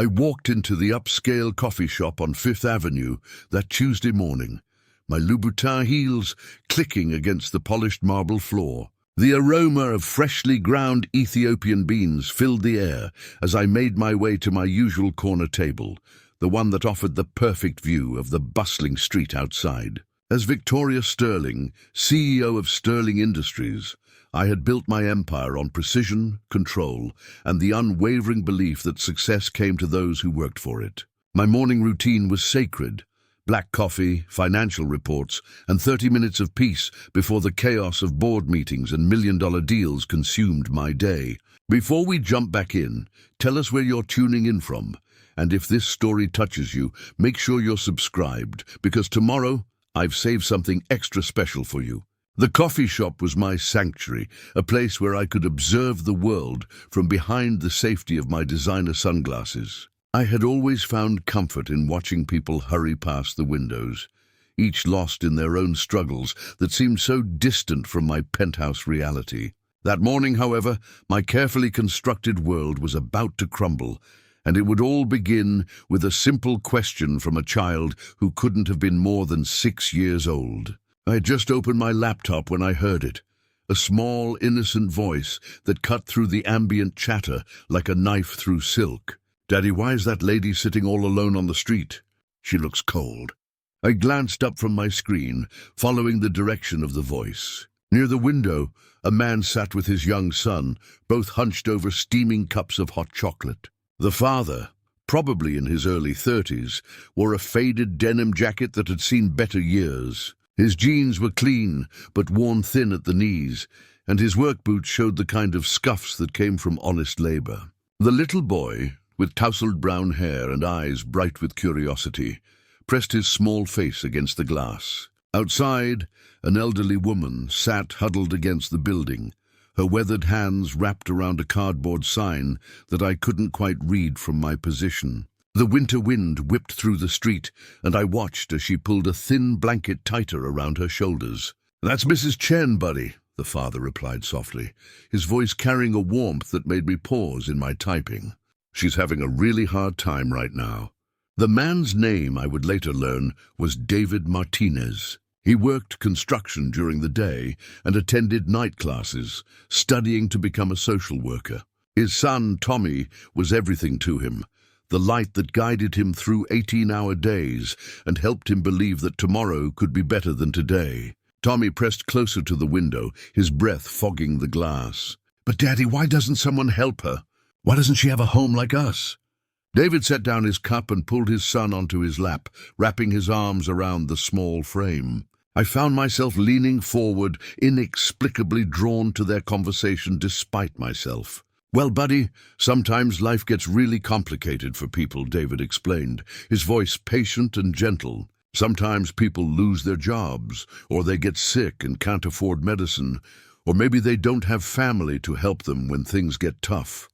I walked into the upscale coffee shop on Fifth Avenue that Tuesday morning, my Louboutin heels clicking against the polished marble floor. The aroma of freshly ground Ethiopian beans filled the air as I made my way to my usual corner table, the one that offered the perfect view of the bustling street outside. As Victoria Sterling, CEO of Sterling Industries, I had built my empire on precision, control, and the unwavering belief that success came to those who worked for it. My morning routine was sacred: black coffee, financial reports, and 30 minutes of peace before the chaos of board meetings and million-dollar deals consumed my day. Before we jump back in, tell us where you're tuning in from, and if this story touches you, make sure you're subscribed, because tomorrow I've saved something extra special for you. The coffee shop was my sanctuary, a place where I could observe the world from behind the safety of my designer sunglasses. I had always found comfort in watching people hurry past the windows, each lost in their own struggles that seemed so distant from my penthouse reality. That morning, however, my carefully constructed world was about to crumble, and it would all begin with a simple question from a child who couldn't have been more than 6 years old. I had just opened my laptop when I heard it, a small, innocent voice that cut through the ambient chatter like a knife through silk. "Daddy, why is that lady sitting all alone on the street? She looks cold." I glanced up from my screen, following the direction of the voice. Near the window, a man sat with his young son, both hunched over steaming cups of hot chocolate. The father, probably in his early 30s, wore a faded denim jacket that had seen better years. His jeans were clean, but worn thin at the knees, and his work boots showed the kind of scuffs that came from honest labor. The little boy, with tousled brown hair and eyes bright with curiosity, pressed his small face against the glass. Outside, an elderly woman sat huddled against the building, her weathered hands wrapped around a cardboard sign that I couldn't quite read from my position. The winter wind whipped through the street, and I watched as she pulled a thin blanket tighter around her shoulders. "That's Mrs. Chen, buddy," the father replied softly, his voice carrying a warmth that made me pause in my typing. "She's having a really hard time right now." The man's name, I would later learn, was David Martinez. He worked construction during the day and attended night classes, studying to become a social worker. His son, Tommy, was everything to him, the light that guided him through 18-hour days and helped him believe that tomorrow could be better than today. Tommy pressed closer to the window, his breath fogging the glass. "But Daddy, why doesn't someone help her? Why doesn't she have a home like us?" David set down his cup and pulled his son onto his lap, wrapping his arms around the small frame. I found myself leaning forward, inexplicably drawn to their conversation despite myself. "Well, buddy, sometimes life gets really complicated for people," David explained, his voice patient and gentle. "Sometimes people lose their jobs, or they get sick and can't afford medicine, or maybe they don't have family to help them when things get tough."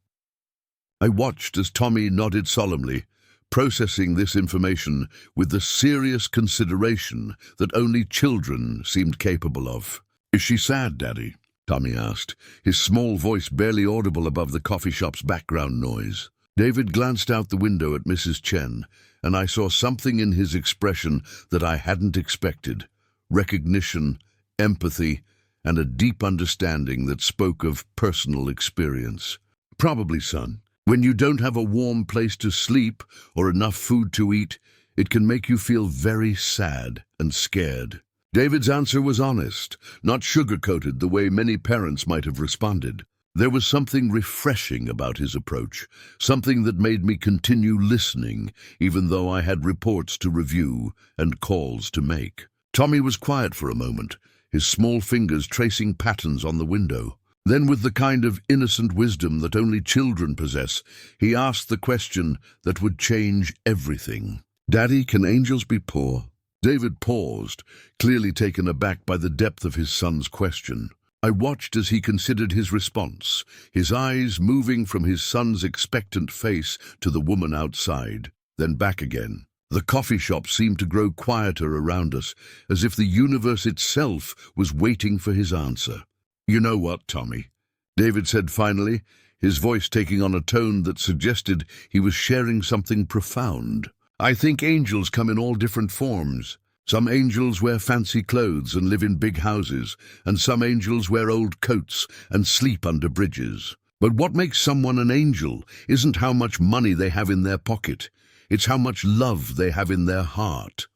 I watched as Tommy nodded solemnly, processing this information with the serious consideration that only children seemed capable of. "Is she sad, Daddy?" Tommy asked, his small voice barely audible above the coffee shop's background noise. David glanced out the window at Mrs. Chen, and I saw something in his expression that I hadn't expected: recognition, empathy, and a deep understanding that spoke of personal experience. "Probably, son. When you don't have a warm place to sleep or enough food to eat, it can make you feel very sad and scared." David's answer was honest, not sugar-coated the way many parents might have responded. There was something refreshing about his approach, something that made me continue listening, even though I had reports to review and calls to make. Tommy was quiet for a moment, his small fingers tracing patterns on the window. Then, with the kind of innocent wisdom that only children possess, he asked the question that would change everything. "Daddy, can angels be poor?" David paused, clearly taken aback by the depth of his son's question. I watched as he considered his response, his eyes moving from his son's expectant face to the woman outside, then back again. The coffee shop seemed to grow quieter around us, as if the universe itself was waiting for his answer. "You know what, Tommy?" David said finally, his voice taking on a tone that suggested he was sharing something profound. I think angels come in all different forms. Some angels wear fancy clothes and live in big houses, and some angels wear old coats and sleep under bridges. But what makes someone an angel isn't how much money they have in their pocket. It's how much love they have in their heart.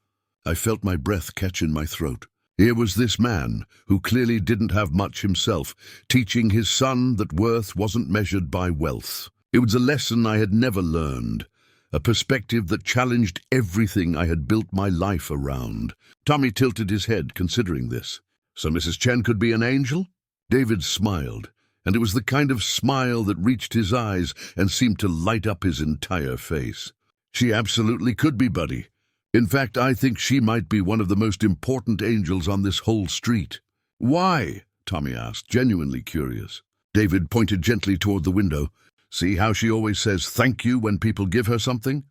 I felt my breath catch in my throat. Here was this man, who clearly didn't have much himself, teaching his son that worth wasn't measured by wealth. It was a lesson I had never learned, a perspective that challenged everything I had built my life around. Tommy tilted his head, considering this. So Mrs. Chen could be an angel? David smiled, and it was the kind of smile that reached his eyes and seemed to light up his entire face. She absolutely could be, buddy. In fact, I think she might be one of the most important angels on this whole street. Why? Tommy asked, genuinely curious. David pointed gently toward the window. See how she always says thank you when people give her something?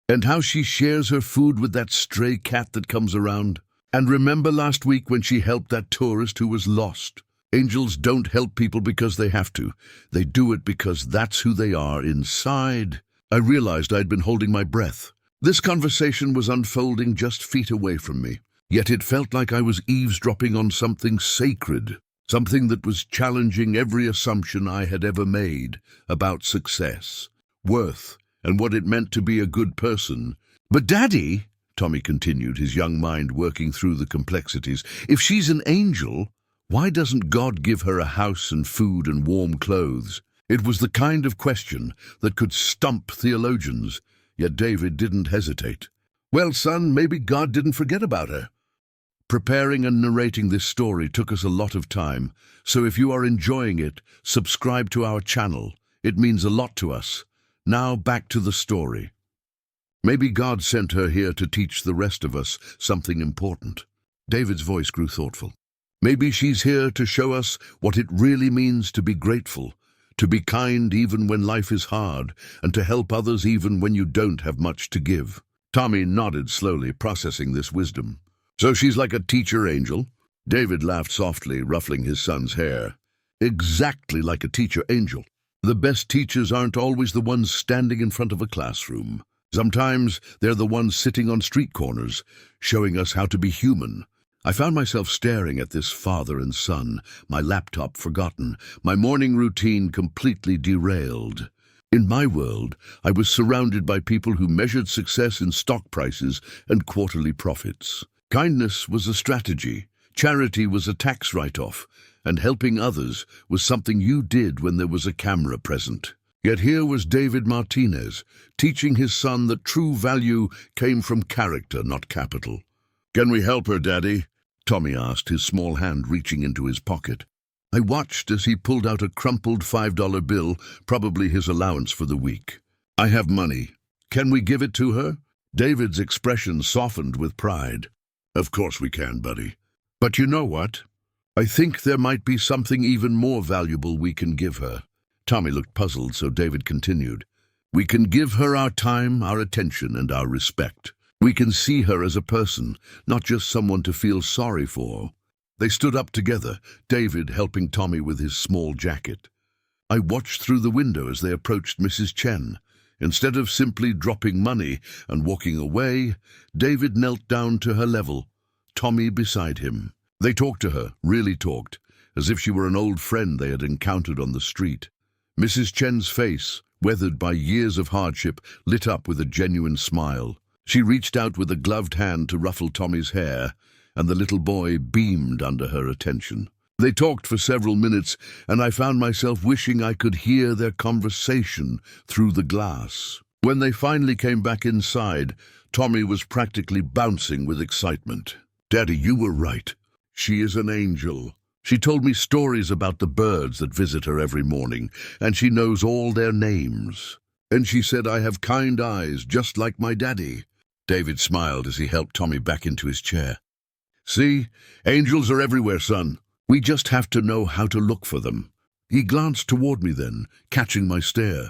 And how she shares her food with that stray cat that comes around? And remember last week when she helped that tourist who was lost? Angels don't help people because they have to. They do it because that's who they are inside. I realized I'd been holding my breath. This conversation was unfolding just feet away from me, yet it felt like I was eavesdropping on something sacred, something that was challenging every assumption I had ever made about success, worth, and what it meant to be a good person. But Daddy, Tommy continued, his young mind working through the complexities, if she's an angel, why doesn't God give her a house and food and warm clothes? It was the kind of question that could stump theologians. Yet David didn't hesitate. Well, son, maybe God didn't forget about her. Preparing and narrating this story took us a lot of time, so if you are enjoying it, subscribe to our channel. It means a lot to us. Now back to the story. Maybe God sent her here to teach the rest of us something important. David's voice grew thoughtful. Maybe she's here to show us what it really means to be grateful, to be kind even when life is hard, and to help others even when you don't have much to give. Tommy nodded slowly, processing this wisdom. So she's like a teacher angel? David laughed softly, ruffling his son's hair. Exactly like a teacher angel. The best teachers aren't always the ones standing in front of a classroom. Sometimes they're the ones sitting on street corners, showing us how to be human. I found myself staring at this father and son, my laptop forgotten, my morning routine completely derailed. In my world, I was surrounded by people who measured success in stock prices and quarterly profits. Kindness was a strategy, charity was a tax write-off, and helping others was something you did when there was a camera present. Yet here was David Martinez, teaching his son that true value came from character, not capital. Can we help her, Daddy? Tommy asked, his small hand reaching into his pocket. I watched as he pulled out a crumpled $5 bill, probably his allowance for the week. I have money. Can we give it to her? David's expression softened with pride. Of course we can, buddy. But you know what? I think there might be something even more valuable we can give her. Tommy looked puzzled, so David continued. We can give her our time, our attention, and our respect. We can see her as a person, not just someone to feel sorry for. They stood up together, David helping Tommy with his small jacket. I watched through the window as they approached Mrs. Chen. Instead of simply dropping money and walking away, David knelt down to her level, Tommy beside him. They talked to her, really talked, as if she were an old friend they had encountered on the street. Mrs. Chen's face, weathered by years of hardship, lit up with a genuine smile. She reached out with a gloved hand to ruffle Tommy's hair, and the little boy beamed under her attention. They talked for several minutes, and I found myself wishing I could hear their conversation through the glass. When they finally came back inside, Tommy was practically bouncing with excitement. Daddy, you were right. She is an angel. She told me stories about the birds that visit her every morning, and she knows all their names. And she said I have kind eyes, just like my daddy. David smiled as he helped Tommy back into his chair. See, angels are everywhere, son. We just have to know how to look for them. He glanced toward me then, catching my stare.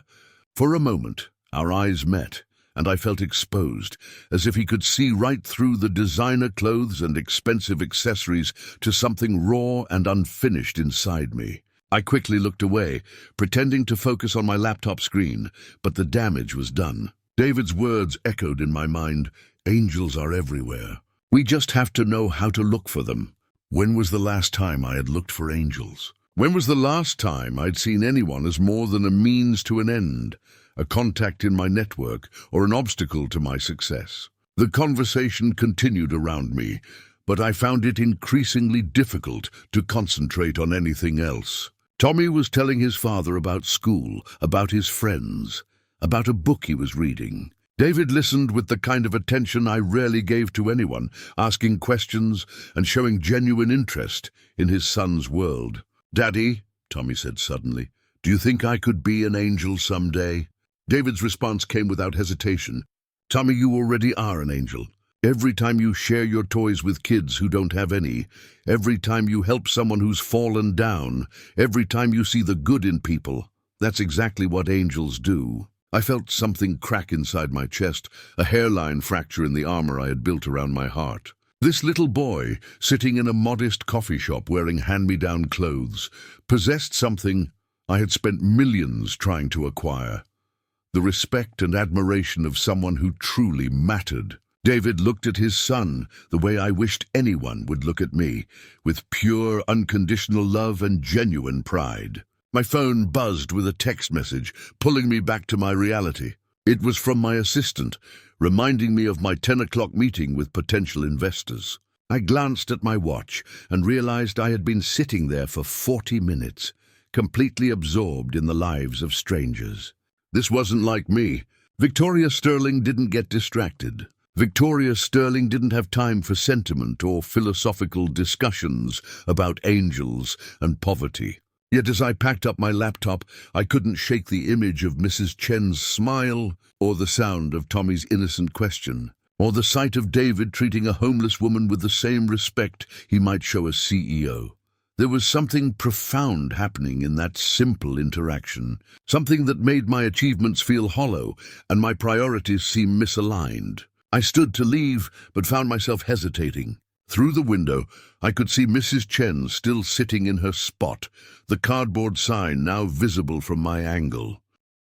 For a moment, our eyes met, and I felt exposed, as if he could see right through the designer clothes and expensive accessories to something raw and unfinished inside me. I quickly looked away, pretending to focus on my laptop screen, but the damage was done. David's words echoed in my mind. Angels are everywhere. We just have to know how to look for them. When was the last time I had looked for angels? When was the last time I'd seen anyone as more than a means to an end, a contact in my network, or an obstacle to my success? The conversation continued around me, but I found it increasingly difficult to concentrate on anything else. Tommy was telling his father about school, about his friends, about a book he was reading. David listened with the kind of attention I rarely gave to anyone, asking questions and showing genuine interest in his son's world. "Daddy," Tommy said suddenly, "do you think I could be an angel someday?" David's response came without hesitation. "Tommy, you already are an angel. Every time you share your toys with kids who don't have any, every time you help someone who's fallen down, every time you see the good in people, that's exactly what angels do." I felt something crack inside my chest, a hairline fracture in the armor I had built around my heart. This little boy, sitting in a modest coffee shop wearing hand-me-down clothes, possessed something I had spent millions trying to acquire: the respect and admiration of someone who truly mattered. David looked at his son the way I wished anyone would look at me, with pure, unconditional love and genuine pride. My phone buzzed with a text message, pulling me back to my reality. It was from my assistant, reminding me of my 10 o'clock meeting with potential investors. I glanced at my watch and realized I had been sitting there for 40 minutes, completely absorbed in the lives of strangers. This wasn't like me. Victoria Sterling didn't get distracted. Victoria Sterling didn't have time for sentiment or philosophical discussions about angels and poverty. Yet as I packed up my laptop, I couldn't shake the image of Mrs. Chen's smile, or the sound of Tommy's innocent question, or the sight of David treating a homeless woman with the same respect he might show a CEO. There was something profound happening in that simple interaction, something that made my achievements feel hollow and my priorities seem misaligned. I stood to leave, but found myself hesitating. Through the window, I could see Mrs. Chen still sitting in her spot, the cardboard sign now visible from my angle.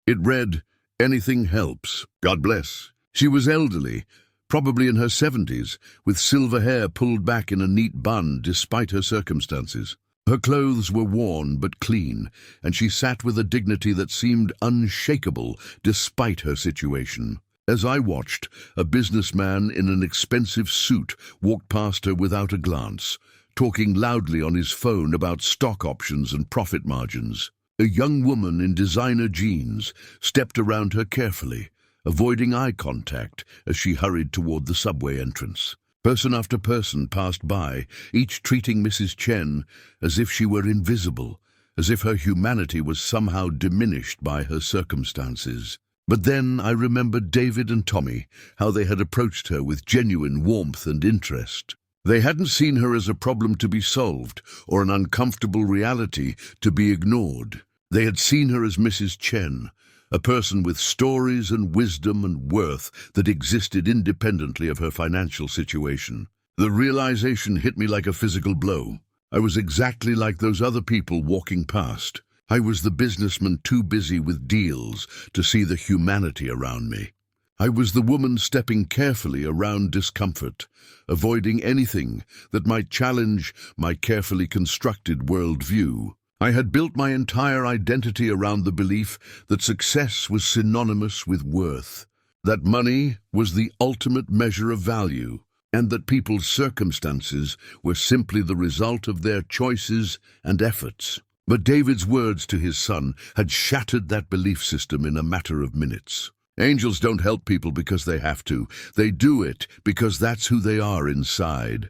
It read, "Anything helps. God bless." She was elderly, probably in her 70s, with silver hair pulled back in a neat bun despite her circumstances. Her clothes were worn but clean, and she sat with a dignity that seemed unshakable despite her situation. As I watched, a businessman in an expensive suit walked past her without a glance, talking loudly on his phone about stock options and profit margins. A young woman in designer jeans stepped around her carefully, avoiding eye contact as she hurried toward the subway entrance. Person after person passed by, each treating Mrs. Chen as if she were invisible, as if her humanity was somehow diminished by her circumstances. But then I remembered David and Tommy, how they had approached her with genuine warmth and interest. They hadn't seen her as a problem to be solved or an uncomfortable reality to be ignored. They had seen her as Mrs. Chen, a person with stories and wisdom and worth that existed independently of her financial situation. The realization hit me like a physical blow. I was exactly like those other people walking past. I was the businessman too busy with deals to see the humanity around me. I was the woman stepping carefully around discomfort, avoiding anything that might challenge my carefully constructed worldview. I had built my entire identity around the belief that success was synonymous with worth, that money was the ultimate measure of value, and that people's circumstances were simply the result of their choices and efforts. But David's words to his son had shattered that belief system in a matter of minutes. Angels don't help people because they have to. They do it because that's who they are inside.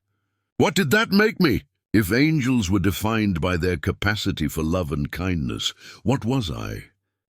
What did that make me? If angels were defined by their capacity for love and kindness, what was I?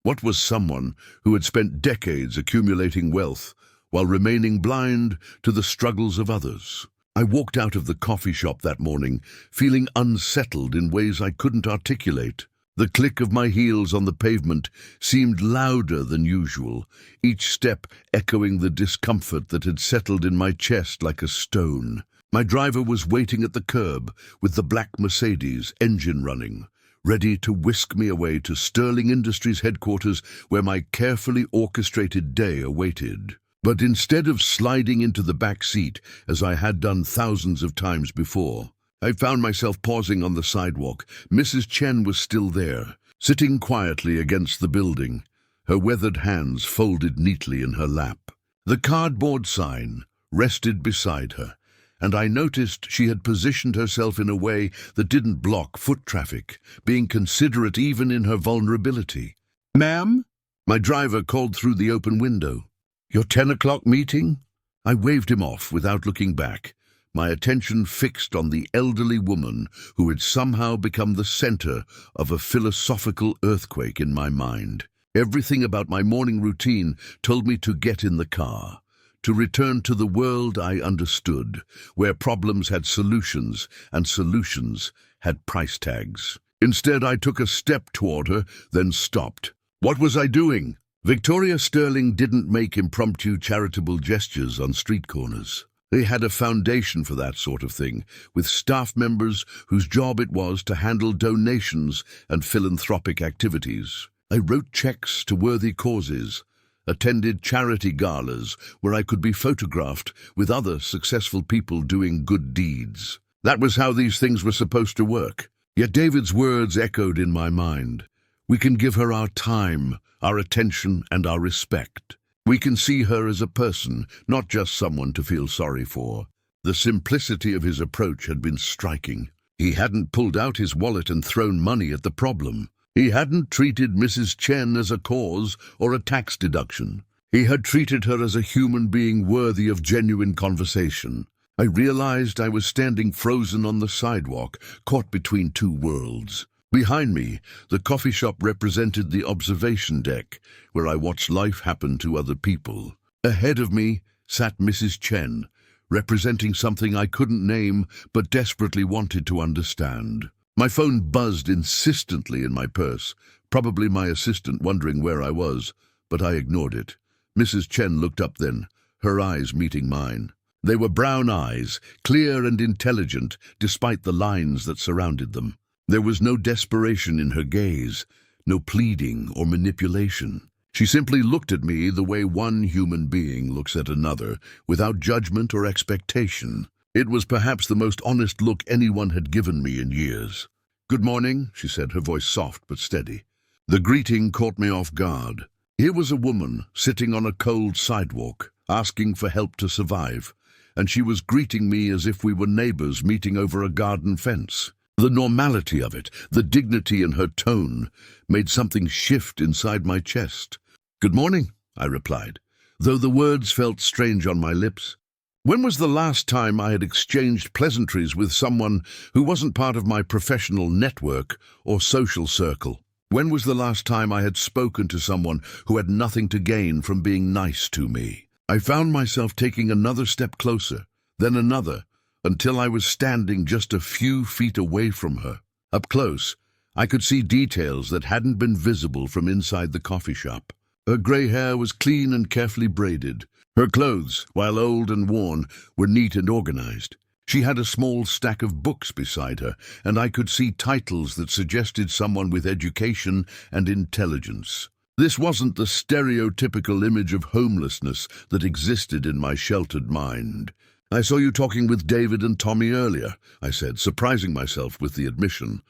What was someone who had spent decades accumulating wealth while remaining blind to the struggles of others? I walked out of the coffee shop that morning, feeling unsettled in ways I couldn't articulate. The click of my heels on the pavement seemed louder than usual, each step echoing the discomfort that had settled in my chest like a stone. My driver was waiting at the curb with the black Mercedes engine running, ready to whisk me away to Sterling Industries headquarters where my carefully orchestrated day awaited. But instead of sliding into the back seat, as I had done thousands of times before, I found myself pausing on the sidewalk. Mrs. Chen was still there, sitting quietly against the building, her weathered hands folded neatly in her lap. The cardboard sign rested beside her, and I noticed she had positioned herself in a way that didn't block foot traffic, being considerate even in her vulnerability. "Ma'am?" My driver called through the open window. "Your 10 o'clock meeting?" I waved him off without looking back, my attention fixed on the elderly woman who had somehow become the center of a philosophical earthquake in my mind. Everything about my morning routine told me to get in the car, to return to the world I understood, where problems had solutions and solutions had price tags. Instead, I took a step toward her, then stopped. What was I doing? Victoria Sterling didn't make impromptu charitable gestures on street corners. They had a foundation for that sort of thing, with staff members whose job it was to handle donations and philanthropic activities. I wrote checks to worthy causes, attended charity galas where I could be photographed with other successful people doing good deeds. That was how these things were supposed to work. Yet David's words echoed in my mind. We can give her our time, our attention, and our respect. We can see her as a person, not just someone to feel sorry for. The simplicity of his approach had been striking. He hadn't pulled out his wallet and thrown money at the problem. He hadn't treated Mrs. Chen as a cause or a tax deduction. He had treated her as a human being worthy of genuine conversation. I realized I was standing frozen on the sidewalk, caught between two worlds. Behind me, the coffee shop represented the observation deck, where I watched life happen to other people. Ahead of me sat Mrs. Chen, representing something I couldn't name but desperately wanted to understand. My phone buzzed insistently in my purse, probably my assistant wondering where I was, but I ignored it. Mrs. Chen looked up then, her eyes meeting mine. They were brown eyes, clear and intelligent, despite the lines that surrounded them. There was no desperation in her gaze, no pleading or manipulation. She simply looked at me the way one human being looks at another, without judgment or expectation. It was perhaps the most honest look anyone had given me in years. "Good morning," she said, her voice soft but steady. The greeting caught me off guard. Here was a woman sitting on a cold sidewalk, asking for help to survive, and she was greeting me as if we were neighbors meeting over a garden fence. The normality of it, the dignity in her tone, made something shift inside my chest. "Good morning," I replied, though the words felt strange on my lips. When was the last time I had exchanged pleasantries with someone who wasn't part of my professional network or social circle? When was the last time I had spoken to someone who had nothing to gain from being nice to me? I found myself taking another step closer, then another, until I was standing just a few feet away from her. Up close, I could see details that hadn't been visible from inside the coffee shop. Her grey hair was clean and carefully braided. Her clothes, while old and worn, were neat and organized. She had a small stack of books beside her, and I could see titles that suggested someone with education and intelligence. This wasn't the stereotypical image of homelessness that existed in my sheltered mind. "I saw you talking with David and Tommy earlier," I said, surprising myself with the admission.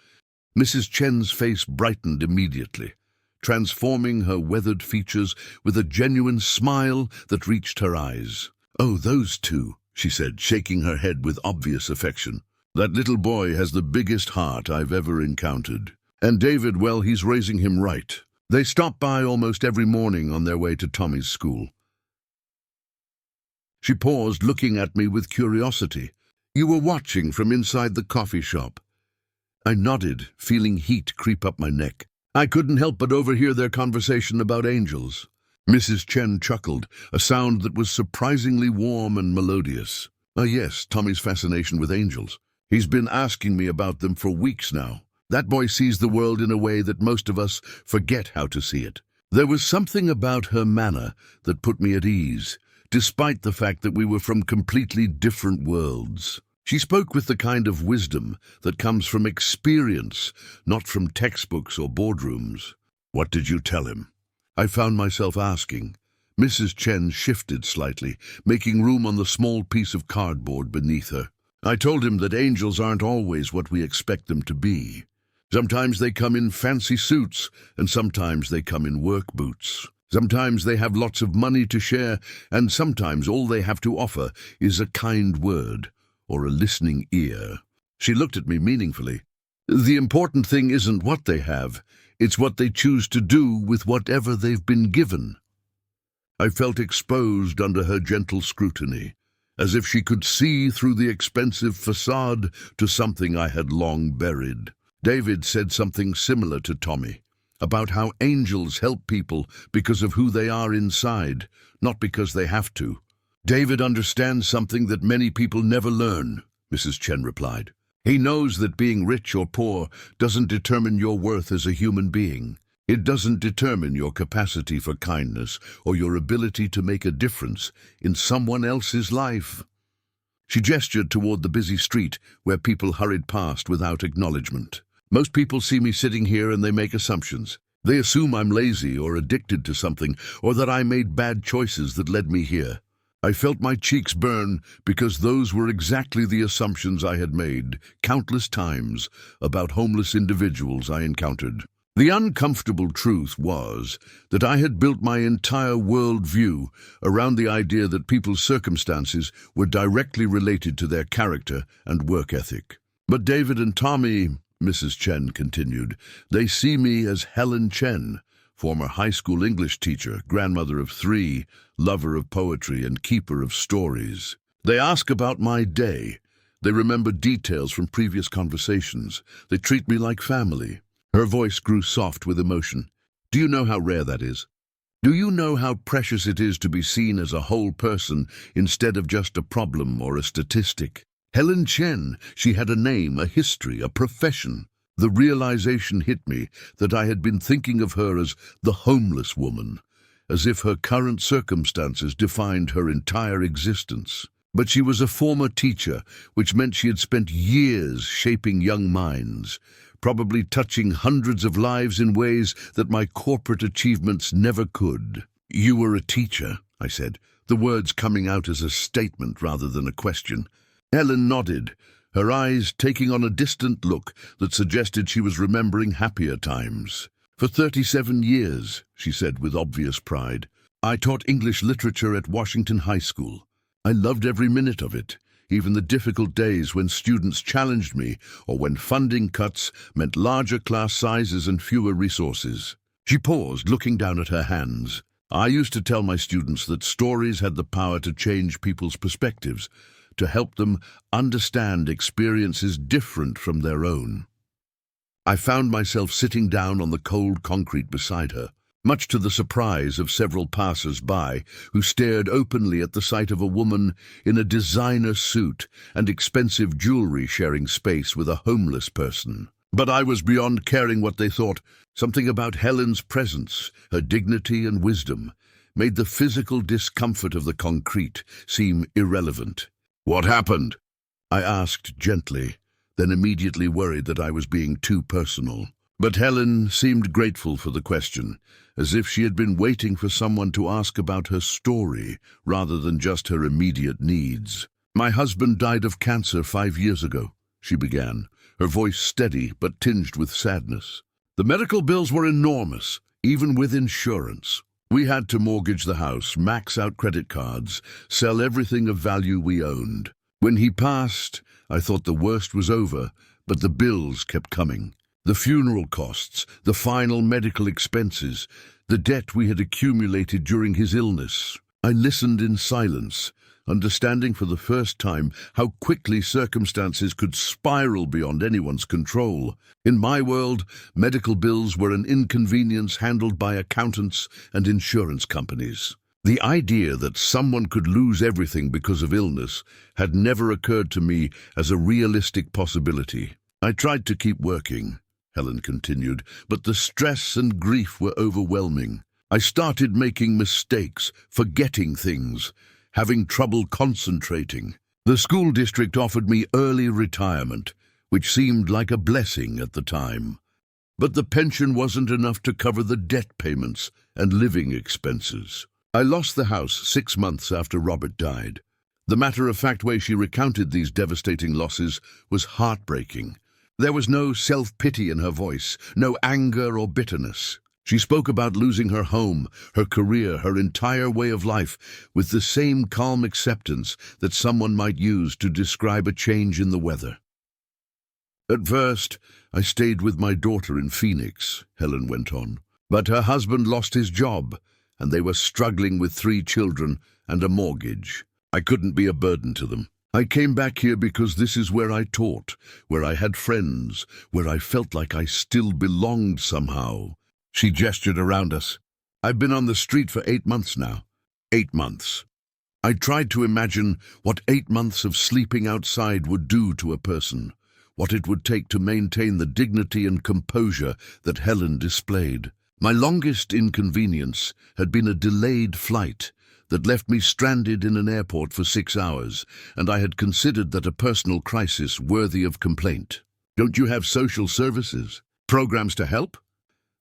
Mrs. Chen's face brightened immediately, transforming her weathered features with a genuine smile that reached her eyes. "Oh, those two," she said, shaking her head with obvious affection. "That little boy has the biggest heart I've ever encountered. And David, well, he's raising him right. They stop by almost every morning on their way to Tommy's school." She paused, looking at me with curiosity. "You were watching from inside the coffee shop." I nodded, feeling heat creep up my neck. I couldn't help but overhear their conversation about angels. Mrs. Chen chuckled, a sound that was surprisingly warm and melodious. "Ah, yes, Tommy's fascination with angels. He's been asking me about them for weeks now. That boy sees the world in a way that most of us forget how to see it." There was something about her manner that put me at ease, despite the fact that we were from completely different worlds. She spoke with the kind of wisdom that comes from experience, not from textbooks or boardrooms. "What did you tell him?" I found myself asking. Mrs. Chen shifted slightly, making room on the small piece of cardboard beneath her. "I told him that angels aren't always what we expect them to be. Sometimes they come in fancy suits, and sometimes they come in work boots. Sometimes they have lots of money to share, and sometimes all they have to offer is a kind word or a listening ear." She looked at me meaningfully. "The important thing isn't what they have, it's what they choose to do with whatever they've been given." I felt exposed under her gentle scrutiny, as if she could see through the expensive facade to something I had long buried. David said something similar to Tommy, about how angels help people because of who they are inside, not because they have to. "David understands something that many people never learn," Mrs. Chen replied. "He knows that being rich or poor doesn't determine your worth as a human being. It doesn't determine your capacity for kindness or your ability to make a difference in someone else's life." She gestured toward the busy street where people hurried past without acknowledgement. "Most people see me sitting here and they make assumptions. They assume I'm lazy or addicted to something, or that I made bad choices that led me here." I felt my cheeks burn because those were exactly the assumptions I had made countless times about homeless individuals I encountered. The uncomfortable truth was that I had built my entire worldview around the idea that people's circumstances were directly related to their character and work ethic. "But David and Tommy," Mrs. Chen continued, "they see me as Helen Chen, former high school English teacher, grandmother of 3, lover of poetry and keeper of stories. They ask about my day. They remember details from previous conversations. They treat me like family." Her voice grew soft with emotion. "Do you know how rare that is? Do you know how precious it is to be seen as a whole person instead of just a problem or a statistic? Helen Chen, she had a name, a history, a profession." The realization hit me that I had been thinking of her as the homeless woman, as if her current circumstances defined her entire existence. But she was a former teacher, which meant she had spent years shaping young minds, probably touching hundreds of lives in ways that my corporate achievements never could. "You were a teacher," I said, the words coming out as a statement rather than a question. Helen nodded, her eyes taking on a distant look that suggested she was remembering happier times. "For 37 years, she said with obvious pride. "I taught English literature at Washington High School. I loved every minute of it, even the difficult days when students challenged me or when funding cuts meant larger class sizes and fewer resources." She paused, looking down at her hands. "I used to tell my students that stories had the power to change people's perspectives, to help them understand experiences different from their own." I found myself sitting down on the cold concrete beside her, much to the surprise of several passers-by who stared openly at the sight of a woman in a designer suit and expensive jewelry sharing space with a homeless person. But I was beyond caring what they thought. Something about Helen's presence, her dignity and wisdom, made the physical discomfort of the concrete seem irrelevant. "What happened?" I asked gently, then immediately worried that I was being too personal. But Helen seemed grateful for the question, as if she had been waiting for someone to ask about her story rather than just her immediate needs. "My husband died of cancer 5 years ago," she began, her voice steady but tinged with sadness. "The medical bills were enormous, even with insurance. We had to mortgage the house, max out credit cards, sell everything of value we owned. When he passed, I thought the worst was over, but the bills kept coming. The funeral costs, the final medical expenses, the debt we had accumulated during his illness. I listened in silence, understanding for the first time how quickly circumstances could spiral beyond anyone's control. In my world, medical bills were an inconvenience handled by accountants and insurance companies. The idea that someone could lose everything because of illness had never occurred to me as a realistic possibility. I tried to keep working," Helen continued, "but the stress and grief were overwhelming. I started making mistakes, forgetting things, having trouble concentrating. The school district offered me early retirement, which seemed like a blessing at the time. But the pension wasn't enough to cover the debt payments and living expenses. I lost the house 6 months after Robert died. The matter-of-fact way she recounted these devastating losses was heartbreaking. There was no self-pity in her voice, no anger or bitterness. She spoke about losing her home, her career, her entire way of life, with the same calm acceptance that someone might use to describe a change in the weather. At first, I stayed with my daughter in Phoenix, Helen went on. But her husband lost his job, and they were struggling with 3 children and a mortgage. I couldn't be a burden to them. I came back here because this is where I taught, where I had friends, where I felt like I still belonged somehow. She gestured around us. I've been on the street for 8 months now. 8 months. I tried to imagine what 8 months of sleeping outside would do to a person, what it would take to maintain the dignity and composure that Helen displayed. My longest inconvenience had been a delayed flight that left me stranded in an airport for 6 hours, and I had considered that a personal crisis worthy of complaint. Don't you have social services? Programs to help?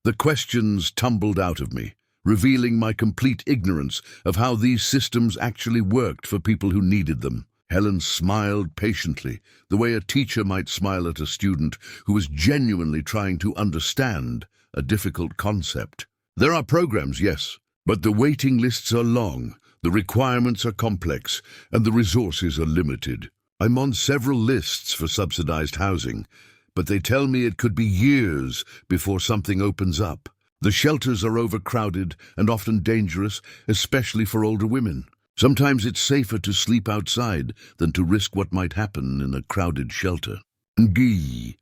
The questions tumbled out of me, revealing my complete ignorance of how these systems actually worked for people who needed them. Helen smiled patiently, the way a teacher might smile at a student who was genuinely trying to understand a difficult concept. There are programs, yes, but the waiting lists are long, the requirements are complex, and the resources are limited. I'm on several lists for subsidized housing, but they tell me it could be years before something opens up. The shelters are overcrowded and often dangerous, especially for older women. Sometimes it's safer to sleep outside than to risk what might happen in a crowded shelter. Gee.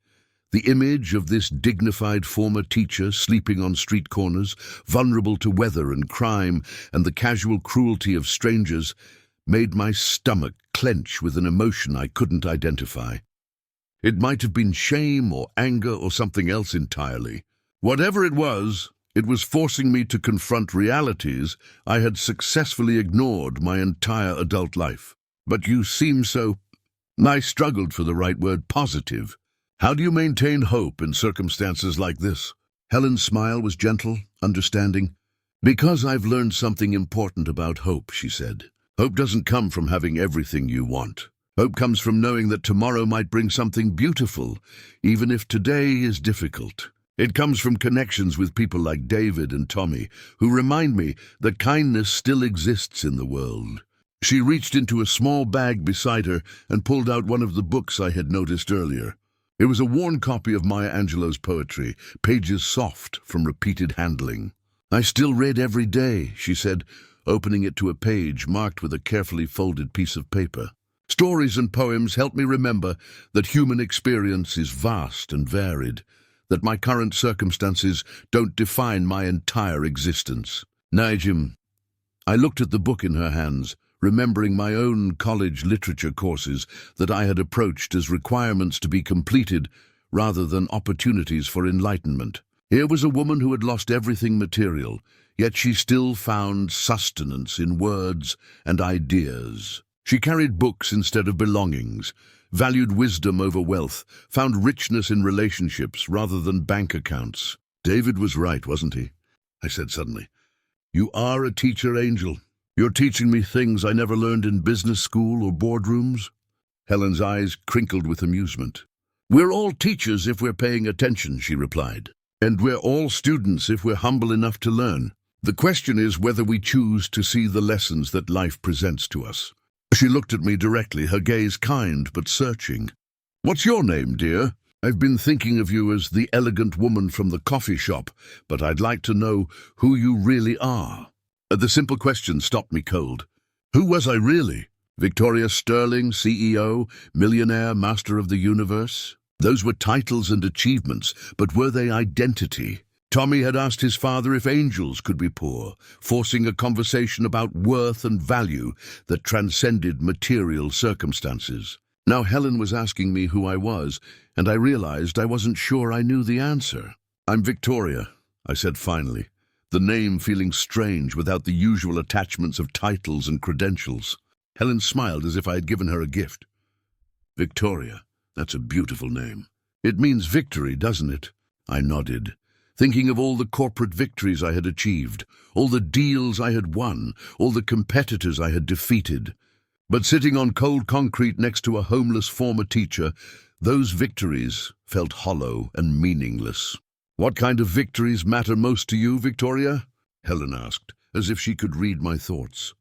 The image of this dignified former teacher sleeping on street corners, vulnerable to weather and crime and the casual cruelty of strangers, made my stomach clench with an emotion I couldn't identify. It might have been shame or anger or something else entirely. Whatever it was forcing me to confront realities I had successfully ignored my entire adult life. But you seem so... I struggled for the right word, positive. How do you maintain hope in circumstances like this? Helen's smile was gentle, understanding. Because I've learned something important about hope, she said. Hope doesn't come from having everything you want. Hope comes from knowing that tomorrow might bring something beautiful, even if today is difficult. It comes from connections with people like David and Tommy, who remind me that kindness still exists in the world. She reached into a small bag beside her and pulled out one of the books I had noticed earlier. It was a worn copy of Maya Angelou's poetry, pages soft from repeated handling. I still read every day, she said, opening it to a page marked with a carefully folded piece of paper. Stories and poems help me remember that human experience is vast and varied, that my current circumstances don't define my entire existence. Najim. I looked at the book in her hands, remembering my own college literature courses that I had approached as requirements to be completed rather than opportunities for enlightenment. Here was a woman who had lost everything material, yet she still found sustenance in words and ideas. She carried books instead of belongings, valued wisdom over wealth, found richness in relationships rather than bank accounts. David was right, wasn't he? I said suddenly. You are a teacher, Angel. You're teaching me things I never learned in business school or boardrooms. Helen's eyes crinkled with amusement. We're all teachers if we're paying attention, she replied. And we're all students if we're humble enough to learn. The question is whether we choose to see the lessons that life presents to us. She looked at me directly, her gaze kind but searching. What's your name, dear? I've been thinking of you as the elegant woman from the coffee shop, but I'd like to know who you really are. The simple question stopped me cold. Who was I really? Victoria Sterling, CEO, millionaire, master of the universe? Those were titles and achievements, but were they identity? Tommy had asked his father if angels could be poor, forcing a conversation about worth and value that transcended material circumstances. Now Helen was asking me who I was, and I realized I wasn't sure I knew the answer. I'm Victoria, I said finally, the name feeling strange without the usual attachments of titles and credentials. Helen smiled as if I had given her a gift. Victoria, that's a beautiful name. It means victory, doesn't it? I nodded, thinking of all the corporate victories I had achieved, all the deals I had won, all the competitors I had defeated. But sitting on cold concrete next to a homeless former teacher, those victories felt hollow and meaningless. What kind of victories matter most to you, Victoria? Helen asked, as if she could read my thoughts.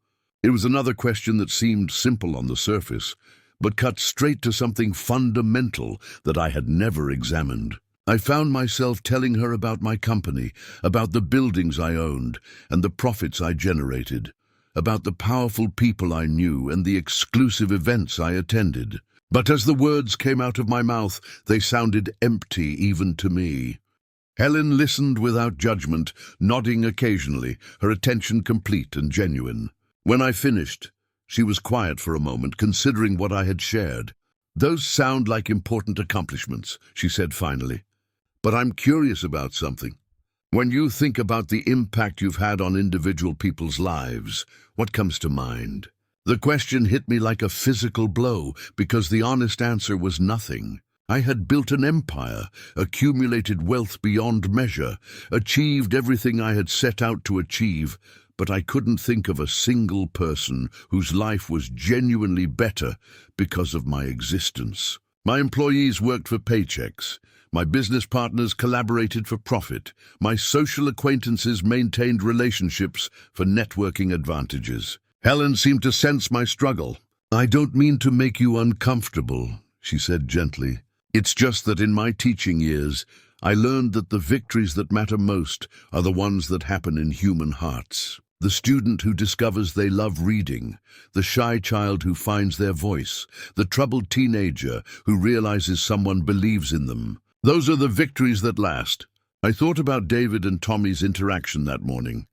It was another question that seemed simple on the surface, but cut straight to something fundamental that I had never examined. I found myself telling her about my company, about the buildings I owned and the profits I generated, about the powerful people I knew and the exclusive events I attended. But as the words came out of my mouth, they sounded empty even to me. Helen listened without judgment, nodding occasionally, her attention complete and genuine. When I finished, she was quiet for a moment, considering what I had shared. "Those sound like important accomplishments," she said finally. "But I'm curious about something. When you think about the impact you've had on individual people's lives, what comes to mind?" The question hit me like a physical blow, because the honest answer was nothing. I had built an empire, accumulated wealth beyond measure, achieved everything I had set out to achieve, but I couldn't think of a single person whose life was genuinely better because of my existence. My employees worked for paychecks. My business partners collaborated for profit. My social acquaintances maintained relationships for networking advantages. Helen seemed to sense my struggle. "I don't mean to make you uncomfortable," she said gently. "It's just that in my teaching years, I learned that the victories that matter most are the ones that happen in human hearts. The student who discovers they love reading, the shy child who finds their voice, the troubled teenager who realizes someone believes in them. Those are the victories that last." I thought about David and Tommy's interaction that morning,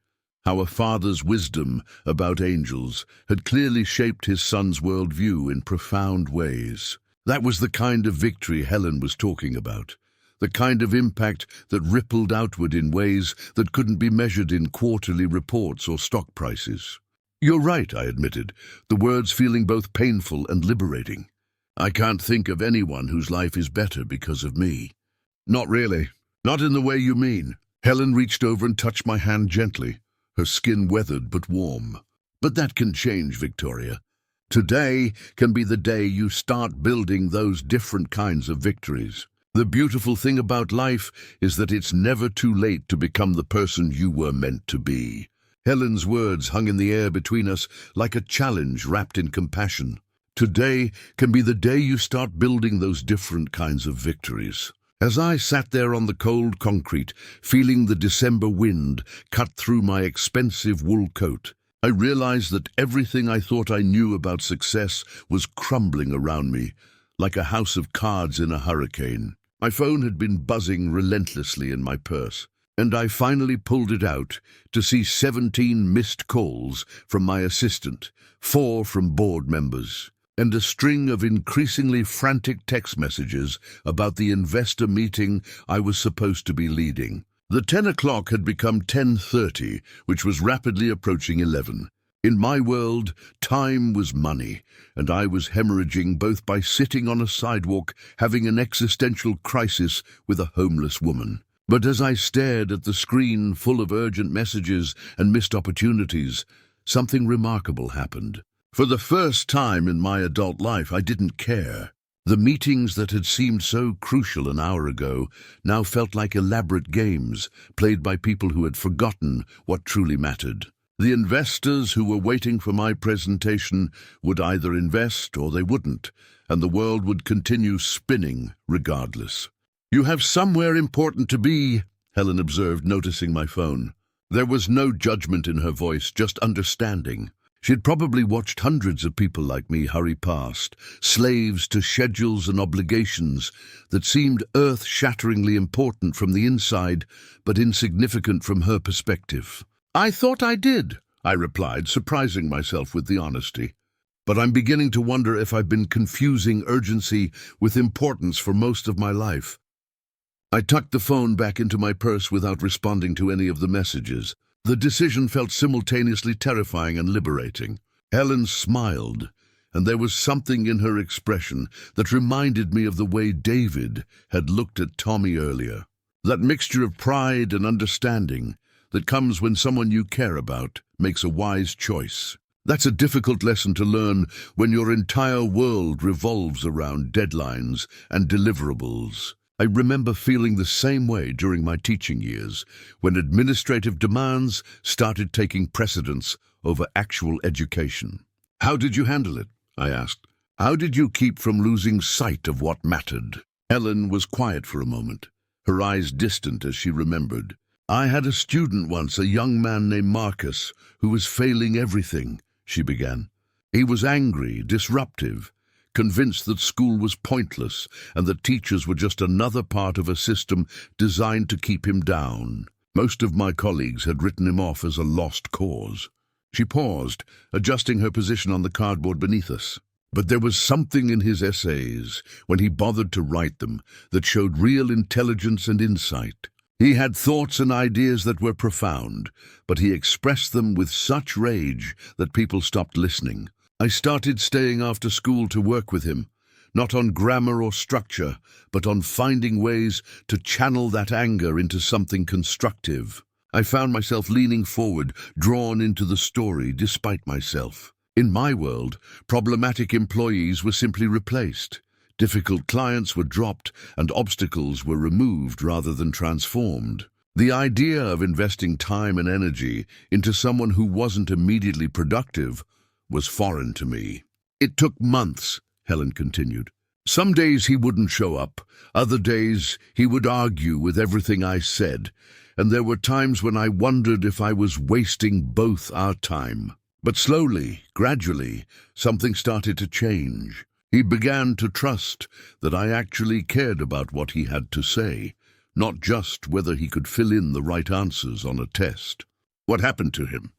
how a father's wisdom about angels had clearly shaped his son's worldview in profound ways. That was the kind of victory Helen was talking about, the kind of impact that rippled outward in ways that couldn't be measured in quarterly reports or stock prices. "You're right," I admitted, the words feeling both painful and liberating. "I can't think of anyone whose life is better because of me." "Not really. Not in the way you mean." Helen reached over and touched my hand gently, her skin weathered but warm. "But that can change, Victoria. Today can be the day you start building those different kinds of victories. The beautiful thing about life is that it's never too late to become the person you were meant to be." Helen's words hung in the air between us like a challenge wrapped in compassion. Today can be the day you start building those different kinds of victories. As I sat there on the cold concrete, feeling the December wind cut through my expensive wool coat, I realized that everything I thought I knew about success was crumbling around me, like a house of cards in a hurricane. My phone had been buzzing relentlessly in my purse, and I finally pulled it out to see 17 missed calls from my assistant, 4 from board members, and a string of increasingly frantic text messages about the investor meeting I was supposed to be leading. The 10 o'clock had become 10:30, which was rapidly approaching 11. In my world, time was money, and I was hemorrhaging both by sitting on a sidewalk having an existential crisis with a homeless woman. But as I stared at the screen full of urgent messages and missed opportunities, something remarkable happened. For the first time in my adult life, I didn't care. The meetings that had seemed so crucial an hour ago now felt like elaborate games played by people who had forgotten what truly mattered. The investors who were waiting for my presentation would either invest or they wouldn't, and the world would continue spinning regardless. "You have somewhere important to be," Helen observed, noticing my phone. There was no judgment in her voice, just understanding. She'd probably watched hundreds of people like me hurry past, slaves to schedules and obligations that seemed earth-shatteringly important from the inside, but insignificant from her perspective. "I thought I did," I replied, surprising myself with the honesty. "But I'm beginning to wonder if I've been confusing urgency with importance for most of my life." I tucked the phone back into my purse without responding to any of the messages. The decision felt simultaneously terrifying and liberating. Helen smiled, and there was something in her expression that reminded me of the way David had looked at Tommy earlier. That mixture of pride and understanding that comes when someone you care about makes a wise choice. That's a difficult lesson to learn when your entire world revolves around deadlines and deliverables. I remember feeling the same way during my teaching years, when administrative demands started taking precedence over actual education. "How did you handle it?" I asked. "How did you keep from losing sight of what mattered?" Helen was quiet for a moment, her eyes distant as she remembered. "I had a student once, a young man named Marcus, who was failing everything," she began. "He was angry, disruptive, convinced that school was pointless and that teachers were just another part of a system designed to keep him down. Most of my colleagues had written him off as a lost cause." She paused, adjusting her position on the cardboard beneath us. But there was something in his essays, when he bothered to write them, that showed real intelligence and insight. He had thoughts and ideas that were profound, but he expressed them with such rage that people stopped listening. I started staying after school to work with him, not on grammar or structure, but on finding ways to channel that anger into something constructive. I found myself leaning forward, drawn into the story despite myself. In my world, problematic employees were simply replaced. Difficult clients were dropped and obstacles were removed rather than transformed. The idea of investing time and energy into someone who wasn't immediately productive was foreign to me. "It took months," Helen continued. "Some days he wouldn't show up. Other days he would argue with everything I said, and there were times when I wondered if I was wasting both our time. But slowly, gradually, something started to change. He began to trust that I actually cared about what he had to say, not just whether he could fill in the right answers on a test." "What happened to him?"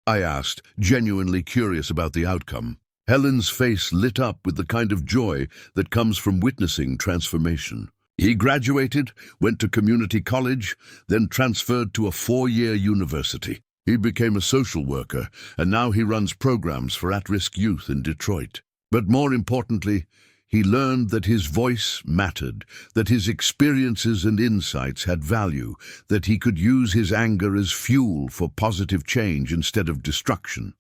I asked, genuinely curious about the outcome. Helen's face lit up with the kind of joy that comes from witnessing transformation. "He graduated, went to community college, then transferred to a 4-year university. He became a social worker, and now he runs programs for at-risk youth in Detroit. But more importantly, he learned that his voice mattered, that his experiences and insights had value, that he could use his anger as fuel for positive change instead of destruction."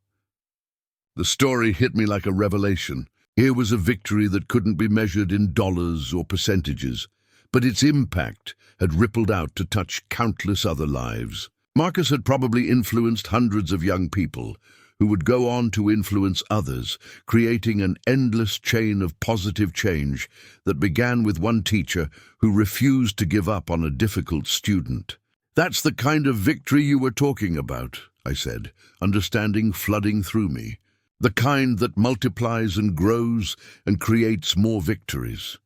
The story hit me like a revelation. Here was a victory that couldn't be measured in dollars or percentages, but its impact had rippled out to touch countless other lives. Marcus had probably influenced hundreds of young people, who would go on to influence others, creating an endless chain of positive change that began with one teacher who refused to give up on a difficult student. "That's the kind of victory you were talking about," I said, understanding flooding through me. "The kind that multiplies and grows and creates more victories."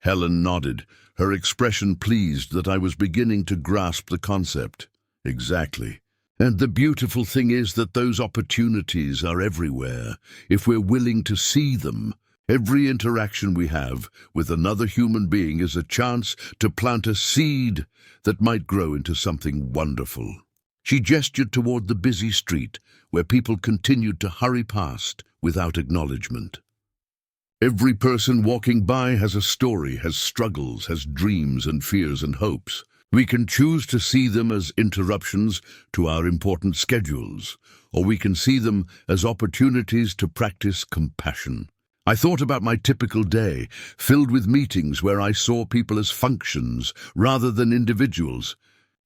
Helen nodded, her expression pleased that I was beginning to grasp the concept. "Exactly. And the beautiful thing is that those opportunities are everywhere, if we're willing to see them. Every interaction we have with another human being is a chance to plant a seed that might grow into something wonderful." She gestured toward the busy street, where people continued to hurry past without acknowledgement. "Every person walking by has a story, has struggles, has dreams and fears and hopes. We can choose to see them as interruptions to our important schedules, or we can see them as opportunities to practice compassion." I thought about my typical day, filled with meetings where I saw people as functions rather than individuals,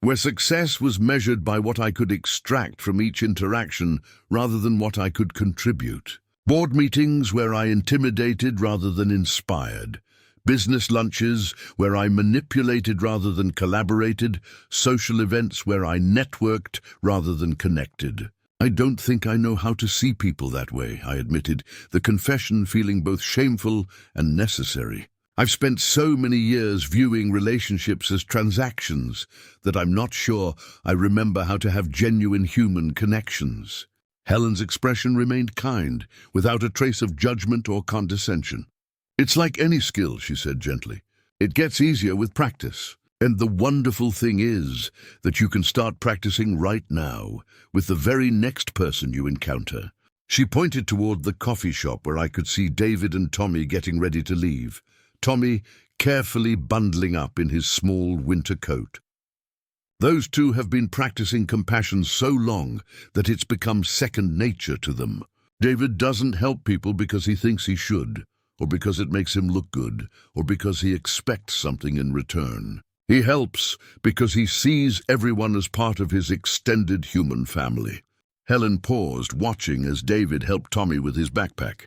where success was measured by what I could extract from each interaction rather than what I could contribute. Board meetings where I intimidated rather than inspired. Business lunches where I manipulated rather than collaborated, social events where I networked rather than connected. "I don't think I know how to see people that way," I admitted, the confession feeling both shameful and necessary. "I've spent so many years viewing relationships as transactions that I'm not sure I remember how to have genuine human connections." Helen's expression remained kind, without a trace of judgment or condescension. "It's like any skill," she said gently. "It gets easier with practice. And the wonderful thing is that you can start practicing right now with the very next person you encounter. She pointed toward the coffee shop where I could see David and Tommy getting ready to leave. Tommy carefully bundling up in his small winter coat. Those two have been practicing compassion so long that it's become second nature to them. David doesn't help people because he thinks he should, or because it makes him look good, or because he expects something in return. He helps because he sees everyone as part of his extended human family. Helen paused, watching as David helped Tommy with his backpack.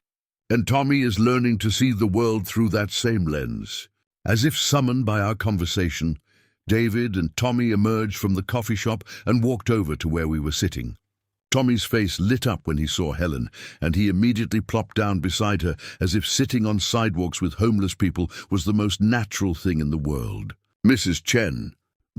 And Tommy is learning to see the world through that same lens. As if summoned by our conversation, David and Tommy emerged from the coffee shop and walked over to where we were sitting. Tommy's face lit up when he saw Helen, and he immediately plopped down beside her as if sitting on sidewalks with homeless people was the most natural thing in the world. "Mrs. Chen,"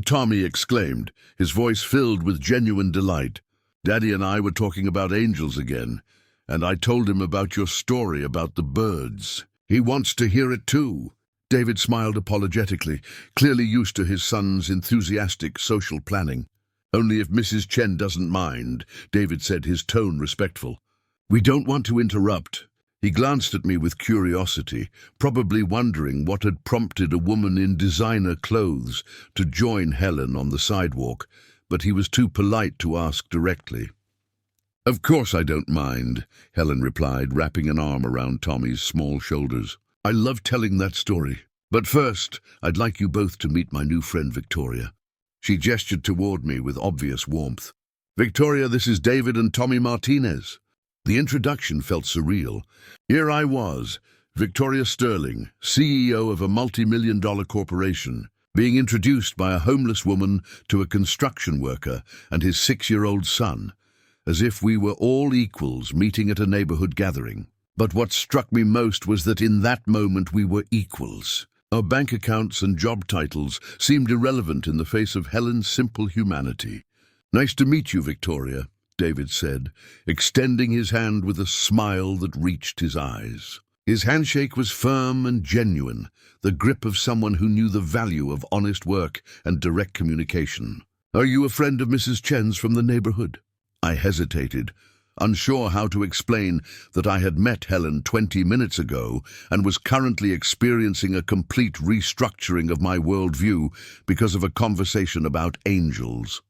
Tommy exclaimed, his voice filled with genuine delight. "Daddy and I were talking about angels again, and I told him about your story about the birds. He wants to hear it too." David smiled apologetically, clearly used to his son's enthusiastic social planning. "Only if Mrs. Chen doesn't mind," David said, his tone respectful. "We don't want to interrupt." He glanced at me with curiosity, probably wondering what had prompted a woman in designer clothes to join Helen on the sidewalk, but he was too polite to ask directly. "Of course I don't mind," Helen replied, wrapping an arm around Tommy's small shoulders. "I love telling that story. But first, I'd like you both to meet my new friend Victoria." She gestured toward me with obvious warmth. "Victoria, this is David and Tommy Martinez." The introduction felt surreal. Here I was, Victoria Sterling, CEO of a multi-million-dollar corporation, being introduced by a homeless woman to a construction worker and his 6-year-old son, as if we were all equals meeting at a neighborhood gathering. But what struck me most was that in that moment we were equals. Our bank accounts and job titles seemed irrelevant in the face of Helen's simple humanity. "Nice to meet you, Victoria," David said, extending his hand with a smile that reached his eyes. His handshake was firm and genuine, the grip of someone who knew the value of honest work and direct communication. "Are you a friend of Mrs. Chen's from the neighborhood?" I hesitated, unsure how to explain that I had met Helen 20 minutes ago and was currently experiencing a complete restructuring of my worldview because of a conversation about angels.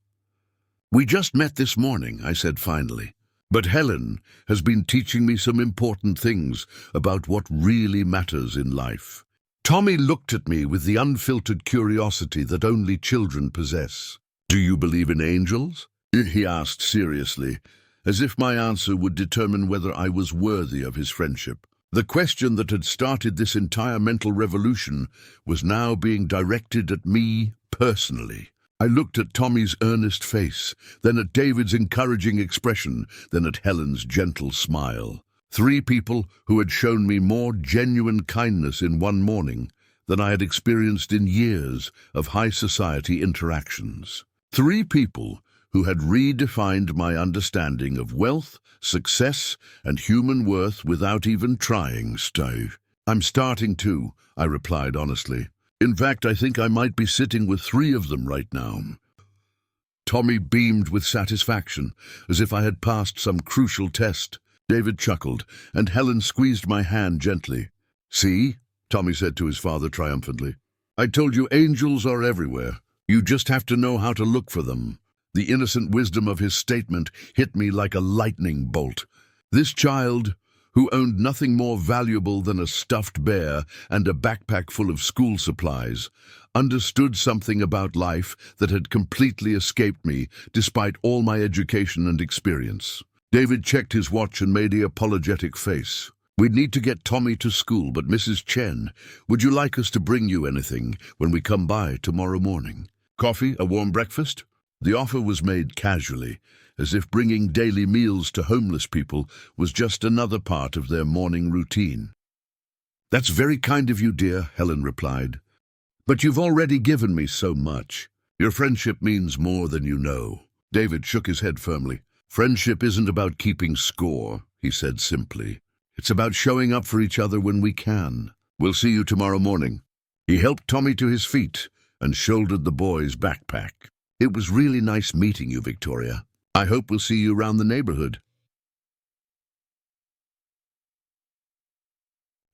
"We just met this morning," I said finally. "But Helen has been teaching me some important things about what really matters in life." Tommy looked at me with the unfiltered curiosity that only children possess. "Do you believe in angels?" he asked seriously, as if my answer would determine whether I was worthy of his friendship. The question that had started this entire mental revolution was now being directed at me personally. I looked at Tommy's earnest face, then at David's encouraging expression, then at Helen's gentle smile. 3 people who had shown me more genuine kindness in one morning than I had experienced in years of high society interactions. 3 people who had redefined my understanding of wealth, success, and human worth without even trying, Steve. "I'm starting to," I replied honestly. "In fact, I think I might be sitting with 3 of them right now." Tommy beamed with satisfaction, as if I had passed some crucial test. David chuckled, and Helen squeezed my hand gently. "See?" Tommy said to his father triumphantly. "I told you angels are everywhere. You just have to know how to look for them." The innocent wisdom of his statement hit me like a lightning bolt. This child, who owned nothing more valuable than a stuffed bear and a backpack full of school supplies, understood something about life that had completely escaped me despite all my education and experience. David checked his watch and made an apologetic face. "We'd need to get Tommy to school, but Mrs. Chen, would you like us to bring you anything when we come by tomorrow morning? Coffee, a warm breakfast?" The offer was made casually, as if bringing daily meals to homeless people was just another part of their morning routine. "That's very kind of you, dear," Helen replied. "But you've already given me so much. Your friendship means more than you know." David shook his head firmly. "Friendship isn't about keeping score," he said simply. "It's about showing up for each other when we can. We'll see you tomorrow morning." He helped Tommy to his feet and shouldered the boy's backpack. "It was really nice meeting you, Victoria. I hope we'll see you around the neighborhood."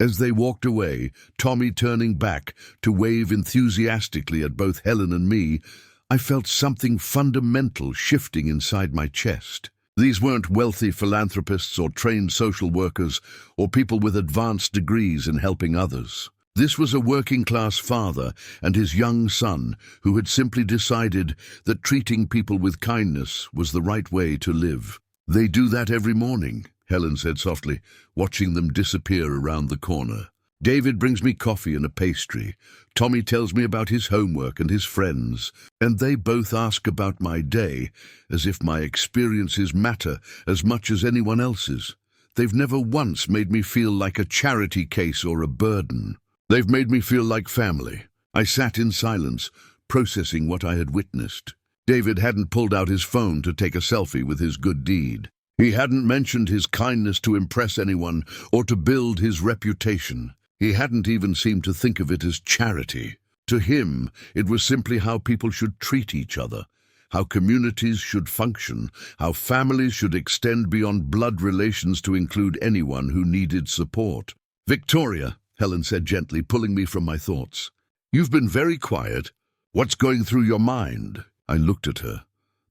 As they walked away, Tommy turning back to wave enthusiastically at both Helen and me, I felt something fundamental shifting inside my chest. These weren't wealthy philanthropists or trained social workers or people with advanced degrees in helping others. This was a working-class father and his young son who had simply decided that treating people with kindness was the right way to live. "They do that every morning," Helen said softly, watching them disappear around the corner. "David brings me coffee and a pastry. Tommy tells me about his homework and his friends, and they both ask about my day, as if my experiences matter as much as anyone else's. They've never once made me feel like a charity case or a burden. They've made me feel like family." I sat in silence, processing what I had witnessed. David hadn't pulled out his phone to take a selfie with his good deed. He hadn't mentioned his kindness to impress anyone or to build his reputation. He hadn't even seemed to think of it as charity. To him, it was simply how people should treat each other, how communities should function, how families should extend beyond blood relations to include anyone who needed support. "Victoria," Helen said gently, pulling me from my thoughts. "You've been very quiet. What's going through your mind?" I looked at her.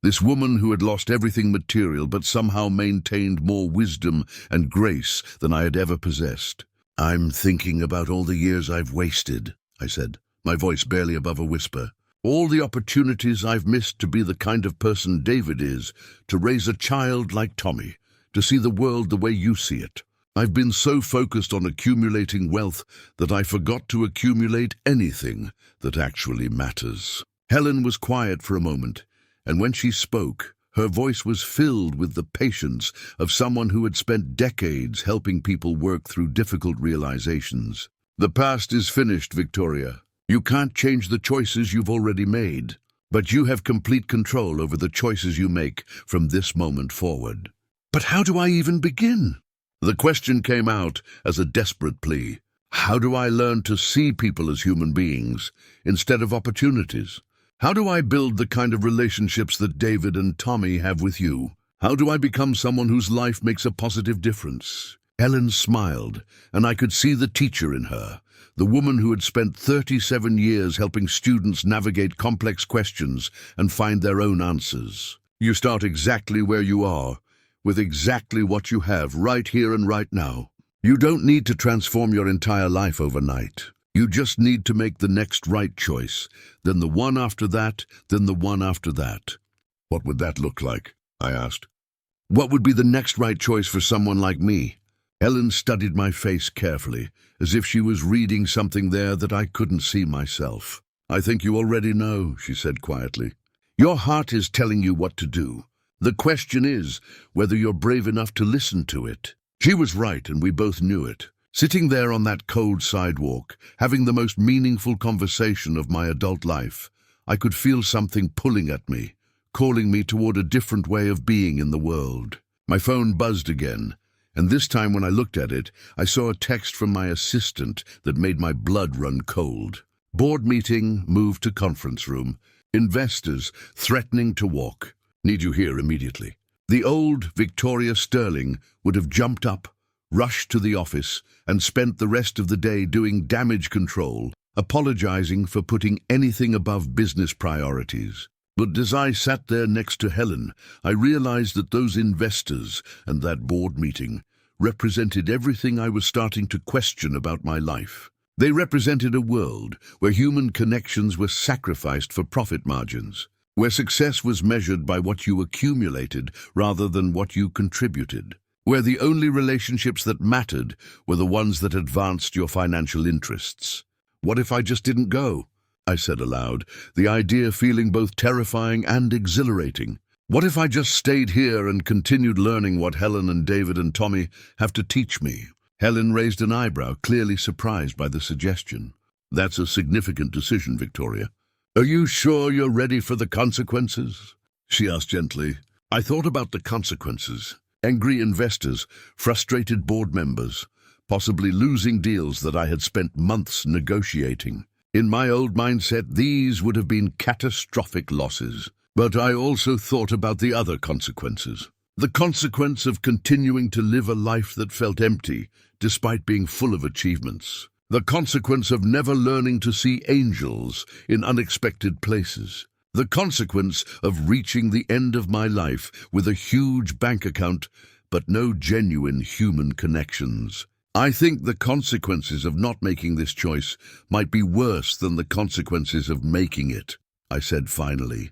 This woman who had lost everything material but somehow maintained more wisdom and grace than I had ever possessed. "I'm thinking about all the years I've wasted," I said, my voice barely above a whisper. "All the opportunities I've missed to be the kind of person David is, to raise a child like Tommy, to see the world the way you see it. I've been so focused on accumulating wealth that I forgot to accumulate anything that actually matters." Helen was quiet for a moment, and when she spoke, her voice was filled with the patience of someone who had spent decades helping people work through difficult realizations. "The past is finished, Victoria. You can't change the choices you've already made, but you have complete control over the choices you make from this moment forward." "But how do I even begin?" The question came out as a desperate plea. How do I learn to see people as human beings instead of opportunities? How do I build the kind of relationships that David and Tommy have with you? How do I become someone whose life makes a positive difference? Helen smiled, and I could see the teacher in her, the woman who had spent 37 years helping students navigate complex questions and find their own answers. "You start exactly where you are, with exactly what you have right here and right now. You don't need to transform your entire life overnight. You just need to make the next right choice, then the one after that, then the one after that." "What would that look like?" I asked. "What would be the next right choice for someone like me?" Helen studied my face carefully, as if she was reading something there that I couldn't see myself. "I think you already know," she said quietly. "Your heart is telling you what to do. The question is whether you're brave enough to listen to it." She was right, and we both knew it. Sitting there on that cold sidewalk, having the most meaningful conversation of my adult life, I could feel something pulling at me, calling me toward a different way of being in the world. My phone buzzed again, and this time when I looked at it, I saw a text from my assistant that made my blood run cold. "Board meeting moved to conference room. Investors threatening to walk. Need you here immediately." The old Victoria Sterling would have jumped up, rushed to the office, and spent the rest of the day doing damage control, apologizing for putting anything above business priorities. But as I sat there next to Helen, I realized that those investors and that board meeting represented everything I was starting to question about my life. They represented a world where human connections were sacrificed for profit margins, where success was measured by what you accumulated rather than what you contributed, where the only relationships that mattered were the ones that advanced your financial interests. "What if I just didn't go?" I said aloud, the idea feeling both terrifying and exhilarating. "What if I just stayed here and continued learning what Helen and David and Tommy have to teach me?" Helen raised an eyebrow, clearly surprised by the suggestion. "That's a significant decision, Victoria. Are you sure you're ready for the consequences?" she asked gently. I thought about the consequences. Angry investors, frustrated board members, possibly losing deals that I had spent months negotiating. In my old mindset, these would have been catastrophic losses. But I also thought about the other consequences. The consequence of continuing to live a life that felt empty, despite being full of achievements. The consequence of never learning to see angels in unexpected places. The consequence of reaching the end of my life with a huge bank account, but no genuine human connections. I think the consequences of not making this choice might be worse than the consequences of making it, I said finally.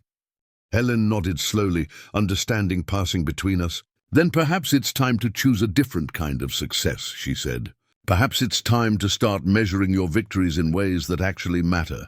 Helen nodded slowly, understanding passing between us. Then perhaps it's time to choose a different kind of success, she said. Perhaps it's time to start measuring your victories in ways that actually matter.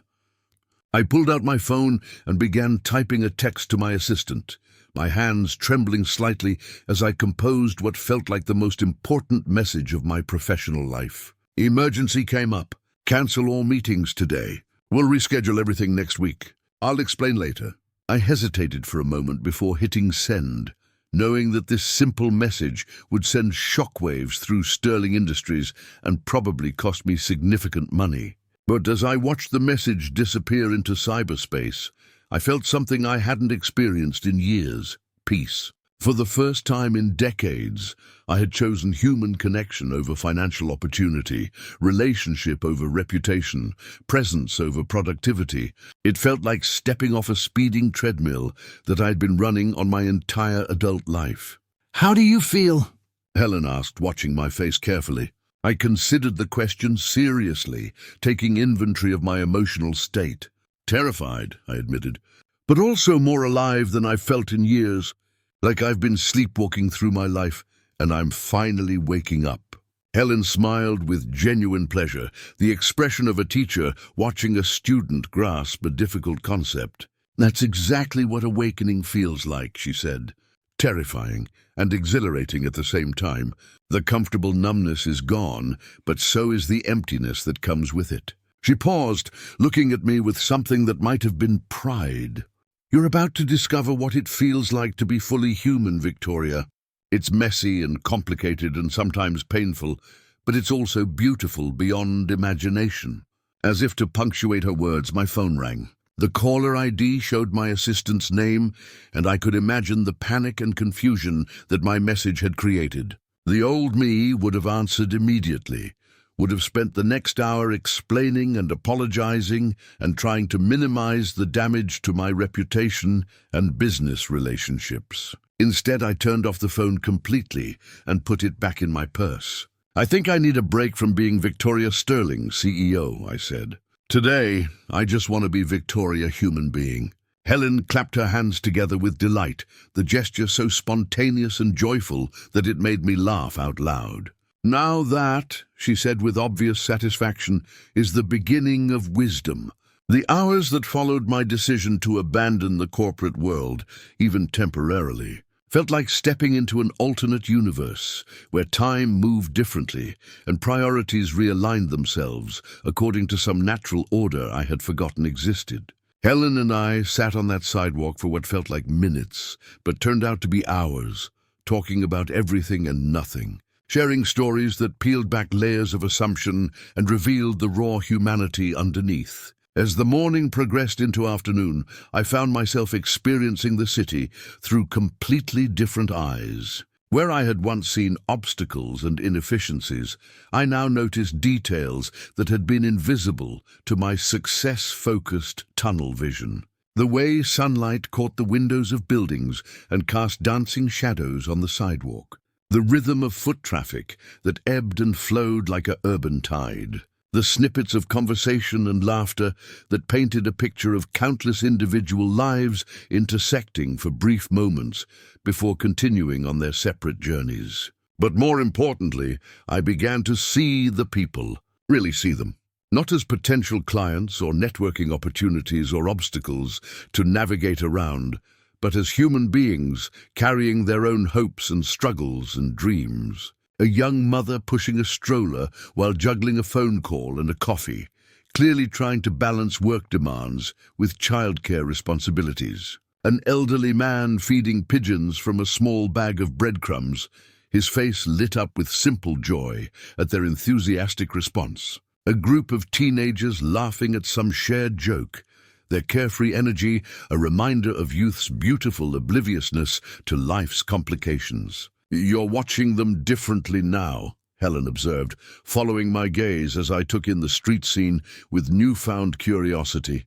I pulled out my phone and began typing a text to my assistant, my hands trembling slightly as I composed what felt like the most important message of my professional life. Emergency came up. Cancel all meetings today. We'll reschedule everything next week. I'll explain later. I hesitated for a moment before hitting send, knowing that this simple message would send shockwaves through Sterling Industries and probably cost me significant money. But as I watched the message disappear into cyberspace, I felt something I hadn't experienced in years: peace. For the first time in decades, I had chosen human connection over financial opportunity, relationship over reputation, presence over productivity. It felt like stepping off a speeding treadmill that I'd been running on my entire adult life. "How do you feel?" Helen asked, watching my face carefully. I considered the question seriously, taking inventory of my emotional state. Terrified, I admitted, but also more alive than I've felt in years. Like I've been sleepwalking through my life, and I'm finally waking up. Helen smiled with genuine pleasure, the expression of a teacher watching a student grasp a difficult concept. That's exactly what awakening feels like, she said. Terrifying and exhilarating at the same time. The comfortable numbness is gone, but so is the emptiness that comes with it. She paused, looking at me with something that might have been pride. You're about to discover what it feels like to be fully human, Victoria. It's messy and complicated and sometimes painful, but it's also beautiful beyond imagination. As if to punctuate her words, my phone rang. The caller ID showed my assistant's name, and I could imagine the panic and confusion that my message had created. The old me would have answered immediately, would have spent the next hour explaining and apologizing and trying to minimize the damage to my reputation and business relationships. Instead, I turned off the phone completely and put it back in my purse. I think I need a break from being Victoria Sterling, CEO, I said. Today, I just want to be Victoria, human being. Helen clapped her hands together with delight, the gesture so spontaneous and joyful that it made me laugh out loud. Now that, she said with obvious satisfaction, is the beginning of wisdom. The hours that followed my decision to abandon the corporate world, even temporarily, felt like stepping into an alternate universe where time moved differently and priorities realigned themselves according to some natural order I had forgotten existed. Helen and I sat on that sidewalk for what felt like minutes, but turned out to be hours, talking about everything and nothing. Sharing stories that peeled back layers of assumption and revealed the raw humanity underneath. As the morning progressed into afternoon, I found myself experiencing the city through completely different eyes. Where I had once seen obstacles and inefficiencies, I now noticed details that had been invisible to my success-focused tunnel vision. The way sunlight caught the windows of buildings and cast dancing shadows on the sidewalk. The rhythm of foot traffic that ebbed and flowed like a urban tide. The snippets of conversation and laughter that painted a picture of countless individual lives intersecting for brief moments before continuing on their separate journeys. But more importantly, I began to see the people, really see them. Not as potential clients or networking opportunities or obstacles to navigate around, but as human beings carrying their own hopes and struggles and dreams. A young mother pushing a stroller while juggling a phone call and a coffee, clearly trying to balance work demands with childcare responsibilities. An elderly man feeding pigeons from a small bag of breadcrumbs, his face lit up with simple joy at their enthusiastic response. A group of teenagers laughing at some shared joke, their carefree energy a reminder of youth's beautiful obliviousness to life's complications. "You're watching them differently now," Helen observed, following my gaze as I took in the street scene with newfound curiosity.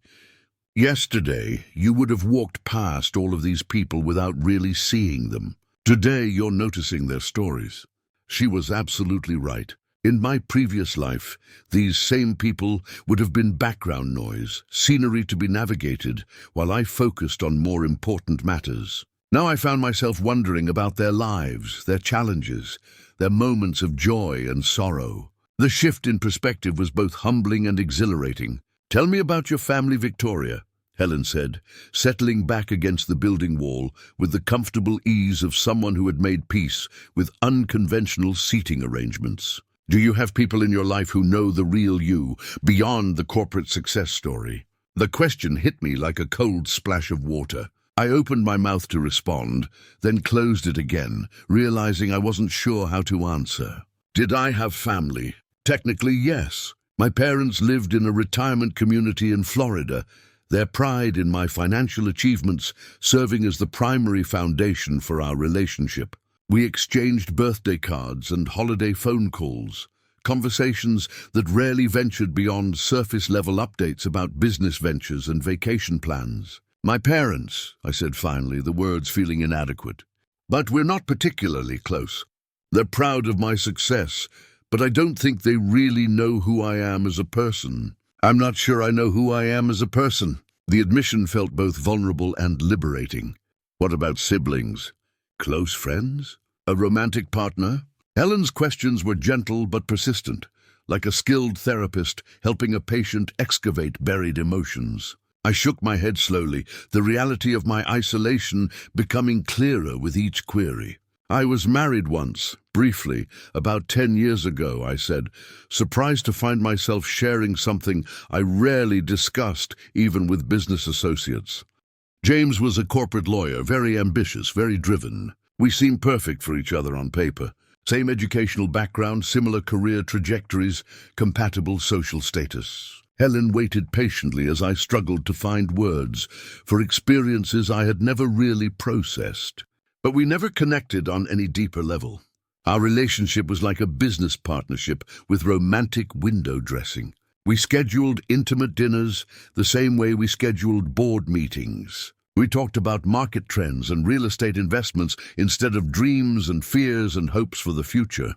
"Yesterday, you would have walked past all of these people without really seeing them. Today, you're noticing their stories." She was absolutely right. In my previous life, these same people would have been background noise, scenery to be navigated, while I focused on more important matters. Now I found myself wondering about their lives, their challenges, their moments of joy and sorrow. The shift in perspective was both humbling and exhilarating. "Tell me about your family, Victoria," Helen said, settling back against the building wall with the comfortable ease of someone who had made peace with unconventional seating arrangements. "Do you have people in your life who know the real you, beyond the corporate success story?" The question hit me like a cold splash of water. I opened my mouth to respond, then closed it again, realizing I wasn't sure how to answer. Did I have family? Technically, yes. My parents lived in a retirement community in Florida, their pride in my financial achievements serving as the primary foundation for our relationship. We exchanged birthday cards and holiday phone calls, conversations that rarely ventured beyond surface-level updates about business ventures and vacation plans. "My parents," I said finally, the words feeling inadequate. "But we're not particularly close. They're proud of my success, but I don't think they really know who I am as a person." "I'm not sure I know who I am as a person." The admission felt both vulnerable and liberating. "What about siblings? Close friends? A romantic partner?" Helen's questions were gentle but persistent, like a skilled therapist helping a patient excavate buried emotions. I shook my head slowly, the reality of my isolation becoming clearer with each query. "I was married once, briefly, about 10 years ago," I said, surprised to find myself sharing something I rarely discussed, even with business associates. James was a corporate lawyer, very ambitious, very driven. We seemed perfect for each other on paper. Same educational background, similar career trajectories, compatible social status. Helen waited patiently as I struggled to find words for experiences I had never really processed. But we never connected on any deeper level. Our relationship was like a business partnership with romantic window dressing. We scheduled intimate dinners the same way we scheduled board meetings. We talked about market trends and real estate investments instead of dreams and fears and hopes for the future.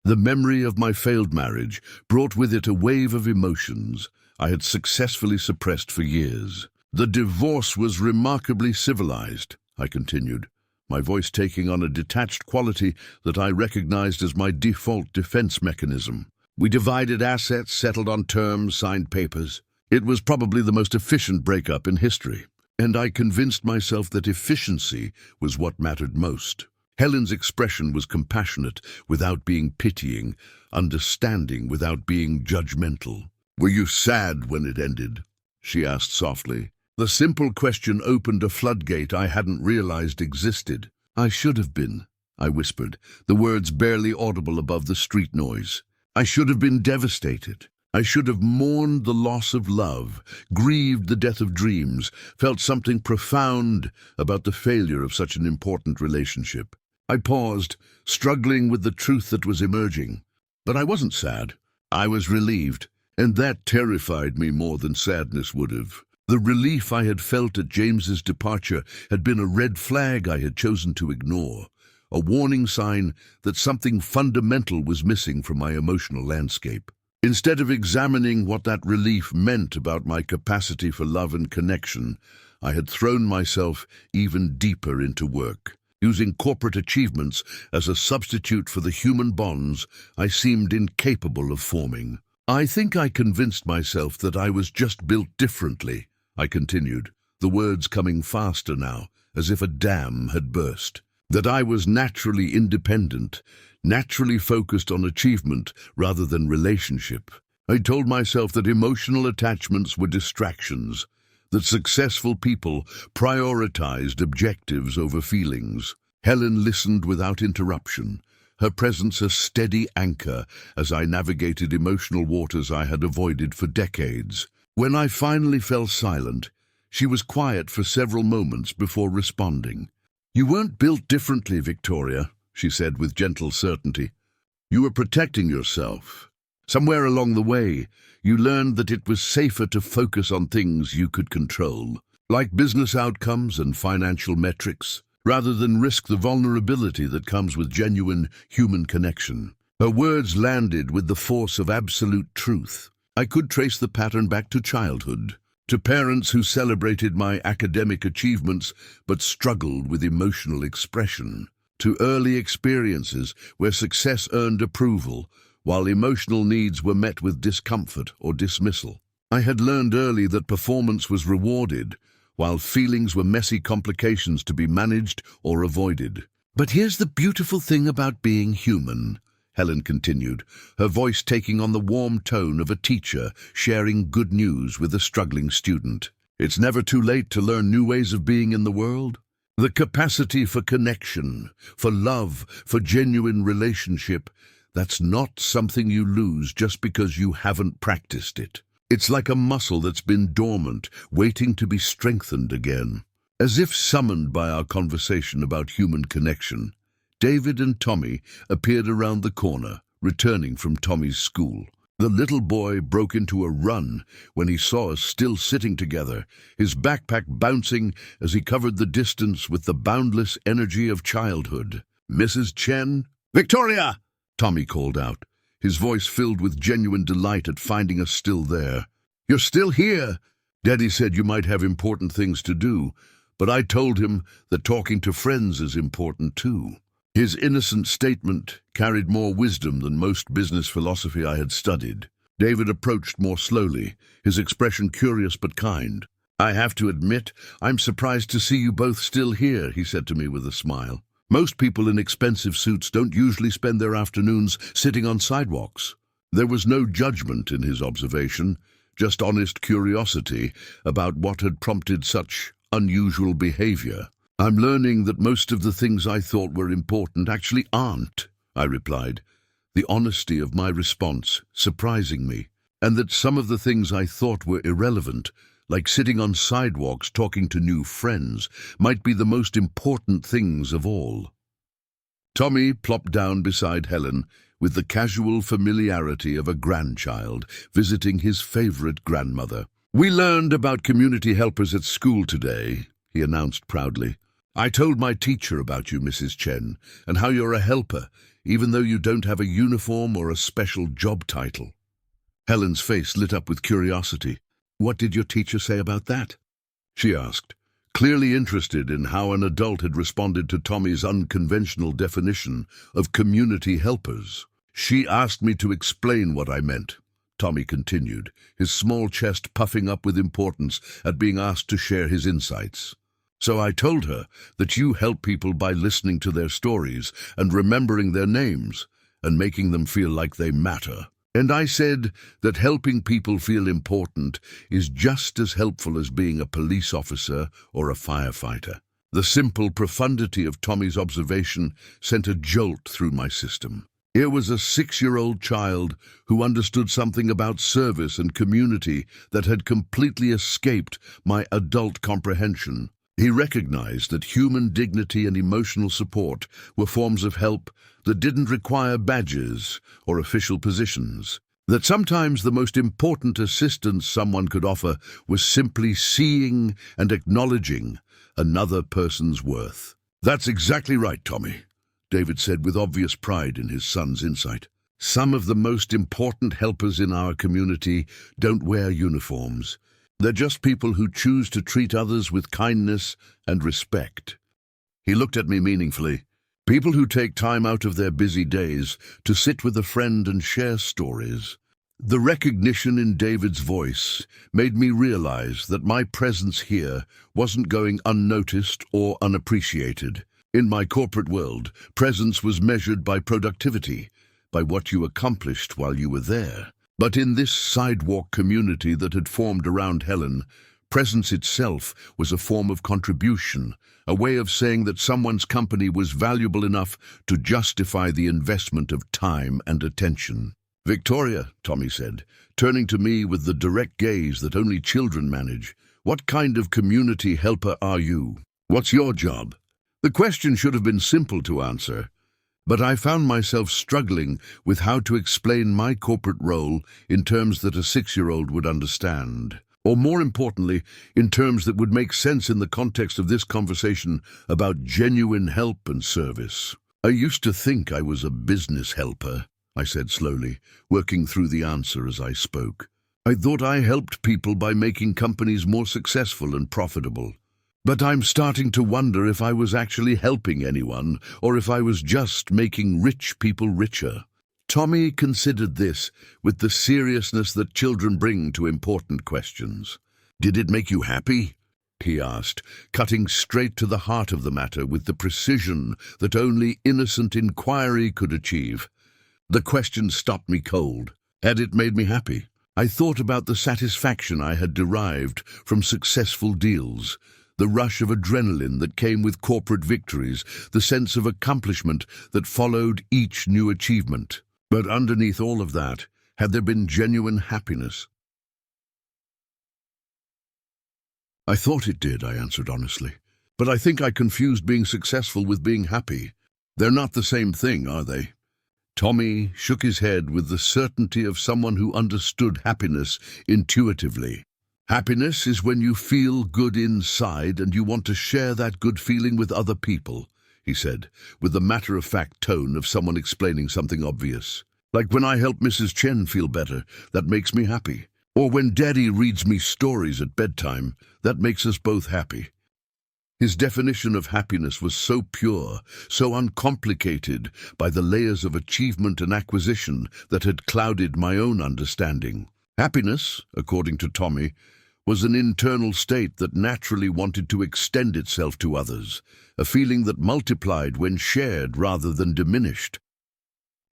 The memory of my failed marriage brought with it a wave of emotions I had successfully suppressed for years. "The divorce was remarkably civilized," I continued, my voice taking on a detached quality that I recognized as my default defense mechanism. "We divided assets, settled on terms, signed papers. It was probably the most efficient breakup in history, and I convinced myself that efficiency was what mattered most." Helen's expression was compassionate without being pitying, understanding without being judgmental. "Were you sad when it ended?" she asked softly. The simple question opened a floodgate I hadn't realized existed. "I should have been," I whispered, the words barely audible above the street noise. "I should have been devastated. I should have mourned the loss of love, grieved the death of dreams, felt something profound about the failure of such an important relationship." I paused, struggling with the truth that was emerging. But I wasn't sad. I was relieved, and that terrified me more than sadness would have. The relief I had felt at James's departure had been a red flag I had chosen to ignore, a warning sign that something fundamental was missing from my emotional landscape. Instead of examining what that relief meant about my capacity for love and connection, I had thrown myself even deeper into work. Using corporate achievements as a substitute for the human bonds I seemed incapable of forming. "I think I convinced myself that I was just built differently," I continued, the words coming faster now, as if a dam had burst. "That I was naturally independent, naturally focused on achievement rather than relationship. I told myself that emotional attachments were distractions, that successful people prioritized objectives over feelings." Helen listened without interruption, her presence a steady anchor as I navigated emotional waters I had avoided for decades. When I finally fell silent, she was quiet for several moments before responding. "You weren't built differently, Victoria," she said with gentle certainty. "You were protecting yourself. Somewhere along the way, you learned that it was safer to focus on things you could control, like business outcomes and financial metrics, rather than risk the vulnerability that comes with genuine human connection." Her words landed with the force of absolute truth. I could trace the pattern back to childhood, to parents who celebrated my academic achievements but struggled with emotional expression, to early experiences where success earned approval while emotional needs were met with discomfort or dismissal. I had learned early that performance was rewarded, while feelings were messy complications to be managed or avoided. "But here's the beautiful thing about being human," Helen continued, her voice taking on the warm tone of a teacher sharing good news with a struggling student. "It's never too late to learn new ways of being in the world. The capacity for connection, for love, for genuine relationship, that's not something you lose just because you haven't practiced it. It's like a muscle that's been dormant, waiting to be strengthened again." As if summoned by our conversation about human connection, David and Tommy appeared around the corner, returning from Tommy's school. The little boy broke into a run when he saw us still sitting together, his backpack bouncing as he covered the distance with the boundless energy of childhood. "Mrs. Chen?" "Victoria!" Tommy called out, his voice filled with genuine delight at finding us still there. "You're still here? Daddy said you might have important things to do, but I told him that talking to friends is important too." His innocent statement carried more wisdom than most business philosophy I had studied. David approached more slowly, his expression curious but kind. "I have to admit, I'm surprised to see you both still here," he said to me with a smile. "Most people in expensive suits don't usually spend their afternoons sitting on sidewalks." There was no judgment in his observation, just honest curiosity about what had prompted such unusual behavior. "I'm learning that most of the things I thought were important actually aren't," I replied, the honesty of my response surprising me, "and that some of the things I thought were irrelevant, like sitting on sidewalks talking to new friends, might be the most important things of all." Tommy plopped down beside Helen with the casual familiarity of a grandchild visiting his favorite grandmother. "We learned about community helpers at school today," he announced proudly. "I told my teacher about you, Mrs. Chen, and how you're a helper, even though you don't have a uniform or a special job title." Helen's face lit up with curiosity. "What did your teacher say about that?" she asked, clearly interested in how an adult had responded to Tommy's unconventional definition of community helpers. "She asked me to explain what I meant," Tommy continued, his small chest puffing up with importance at being asked to share his insights. "So I told her that you help people by listening to their stories and remembering their names and making them feel like they matter. And I said that helping people feel important is just as helpful as being a police officer or a firefighter." The simple profundity of Tommy's observation sent a jolt through my system. Here was a 6-year-old child who understood something about service and community that had completely escaped my adult comprehension. He recognized that human dignity and emotional support were forms of help that didn't require badges or official positions. That sometimes the most important assistance someone could offer was simply seeing and acknowledging another person's worth. "That's exactly right, Tommy," David said with obvious pride in his son's insight. "Some of the most important helpers in our community don't wear uniforms. They're just people who choose to treat others with kindness and respect." He looked at me meaningfully. People who take time out of their busy days to sit with a friend and share stories. The recognition in David's voice made me realize that my presence here wasn't going unnoticed or unappreciated. In my corporate world, presence was measured by productivity, by what you accomplished while you were there. But in this sidewalk community that had formed around Helen, presence itself was a form of contribution, a way of saying that someone's company was valuable enough to justify the investment of time and attention. Victoria, Tommy said, turning to me with the direct gaze that only children manage, what kind of community helper are you? What's your job? The question should have been simple to answer, but I found myself struggling with how to explain my corporate role in terms that a 6-year-old would understand. Or more importantly, in terms that would make sense in the context of this conversation about genuine help and service. I used to think I was a business helper, I said slowly, working through the answer as I spoke. I thought I helped people by making companies more successful and profitable. But I'm starting to wonder if I was actually helping anyone, or if I was just making rich people richer. Tommy considered this with the seriousness that children bring to important questions. Did it make you happy? He asked, cutting straight to the heart of the matter with the precision that only innocent inquiry could achieve. The question stopped me cold. Had it made me happy? I thought about the satisfaction I had derived from successful deals, the rush of adrenaline that came with corporate victories, the sense of accomplishment that followed each new achievement. But underneath all of that, had there been genuine happiness? I thought it did, I answered honestly. But I think I confused being successful with being happy. They're not the same thing, are they? Tommy shook his head with the certainty of someone who understood happiness intuitively. Happiness is when you feel good inside and you want to share that good feeling with other people, he said, with the matter-of-fact tone of someone explaining something obvious. Like when I help Mrs. Chen feel better, that makes me happy. Or when Daddy reads me stories at bedtime, that makes us both happy. His definition of happiness was so pure, so uncomplicated by the layers of achievement and acquisition that had clouded my own understanding. Happiness, according to Tommy, was an internal state that naturally wanted to extend itself to others, a feeling that multiplied when shared rather than diminished.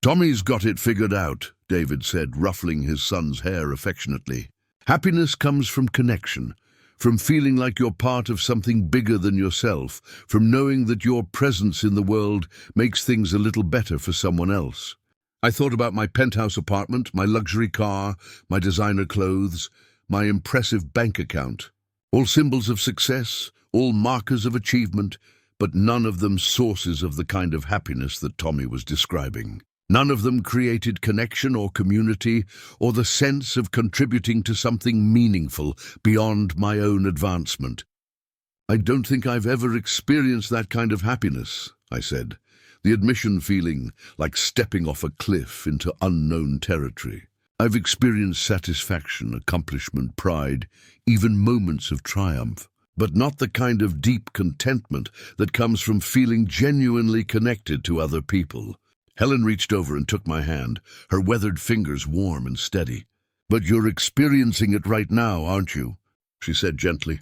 Tommy's got it figured out, David said, ruffling his son's hair affectionately. Happiness comes from connection, from feeling like you're part of something bigger than yourself, from knowing that your presence in the world makes things a little better for someone else. I thought about my penthouse apartment, my luxury car, my designer clothes, my impressive bank account. All symbols of success, all markers of achievement, but none of them sources of the kind of happiness that Tommy was describing. None of them created connection or community or the sense of contributing to something meaningful beyond my own advancement. I don't think I've ever experienced that kind of happiness, I said, the admission feeling like stepping off a cliff into unknown territory. I've experienced satisfaction, accomplishment, pride, even moments of triumph, but not the kind of deep contentment that comes from feeling genuinely connected to other people. Helen reached over and took my hand, her weathered fingers warm and steady. But you're experiencing it right now, aren't you? She said gently.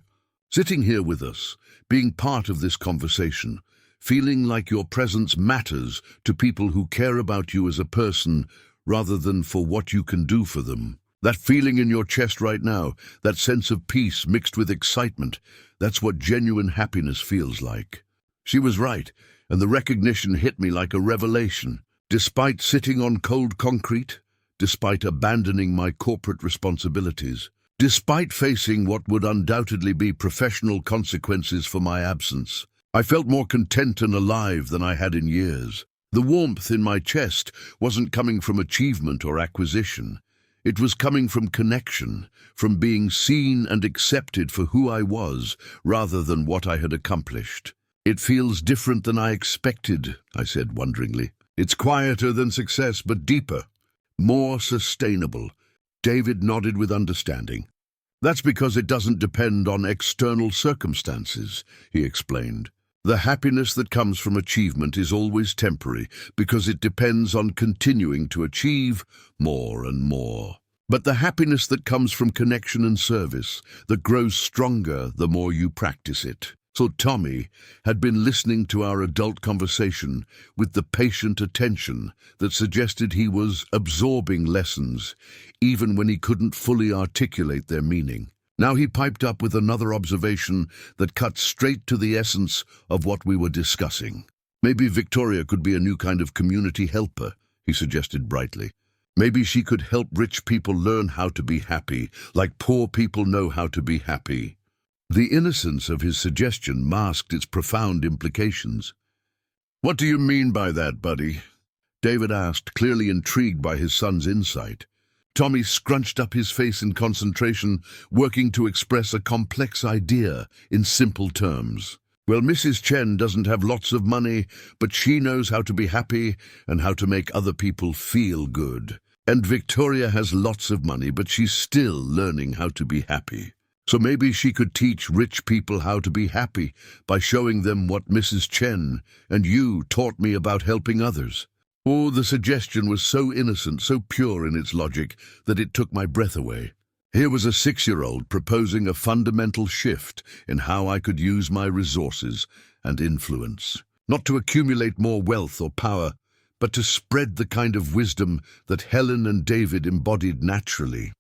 Sitting here with us, being part of this conversation, feeling like your presence matters to people who care about you as a person rather than for what you can do for them. That feeling in your chest right now, that sense of peace mixed with excitement, that's what genuine happiness feels like. She was right, and the recognition hit me like a revelation. Despite sitting on cold concrete, despite abandoning my corporate responsibilities, despite facing what would undoubtedly be professional consequences for my absence, I felt more content and alive than I had in years. The warmth in my chest wasn't coming from achievement or acquisition. It was coming from connection, from being seen and accepted for who I was rather than what I had accomplished. It feels different than I expected, I said wonderingly. It's quieter than success, but deeper, more sustainable. David nodded with understanding. That's because it doesn't depend on external circumstances, he explained. The happiness that comes from achievement is always temporary because it depends on continuing to achieve more and more. But the happiness that comes from connection and service, that grows stronger the more you practice it. So Tommy had been listening to our adult conversation with the patient attention that suggested he was absorbing lessons, even when he couldn't fully articulate their meaning. Now he piped up with another observation that cut straight to the essence of what we were discussing. Maybe Victoria could be a new kind of community helper, he suggested brightly. Maybe she could help rich people learn how to be happy, like poor people know how to be happy. The innocence of his suggestion masked its profound implications. "What do you mean by that, buddy?" David asked, clearly intrigued by his son's insight. Tommy scrunched up his face in concentration, working to express a complex idea in simple terms. "Well, Mrs. Chen doesn't have lots of money, but she knows how to be happy and how to make other people feel good. And Victoria has lots of money, but she's still learning how to be happy. So maybe she could teach rich people how to be happy by showing them what Mrs. Chen and you taught me about helping others." Oh, the suggestion was so innocent, so pure in its logic, that it took my breath away. Here was a 6-year-old proposing a fundamental shift in how I could use my resources and influence. Not to accumulate more wealth or power, but to spread the kind of wisdom that Helen and David embodied naturally.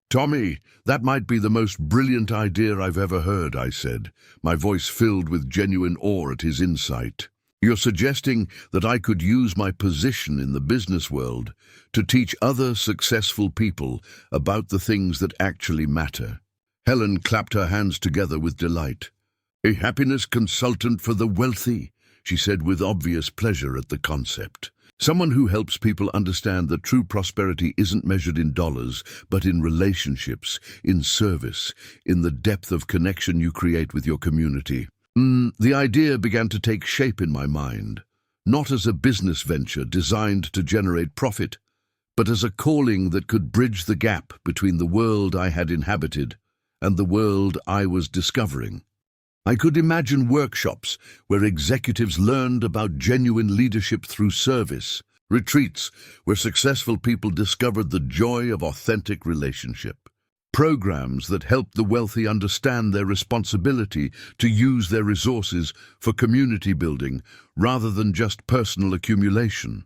"Tommy, that might be the most brilliant idea I've ever heard," I said, my voice filled with genuine awe at his insight. "You're suggesting that I could use my position in the business world to teach other successful people about the things that actually matter." Helen clapped her hands together with delight. "A happiness consultant for the wealthy," she said with obvious pleasure at the concept. "Someone who helps people understand that true prosperity isn't measured in dollars, but in relationships, in service, in the depth of connection you create with your community." The idea began to take shape in my mind, not as a business venture designed to generate profit, but as a calling that could bridge the gap between the world I had inhabited and the world I was discovering. I could imagine workshops where executives learned about genuine leadership through service, retreats where successful people discovered the joy of authentic relationship, programs that helped the wealthy understand their responsibility to use their resources for community building rather than just personal accumulation.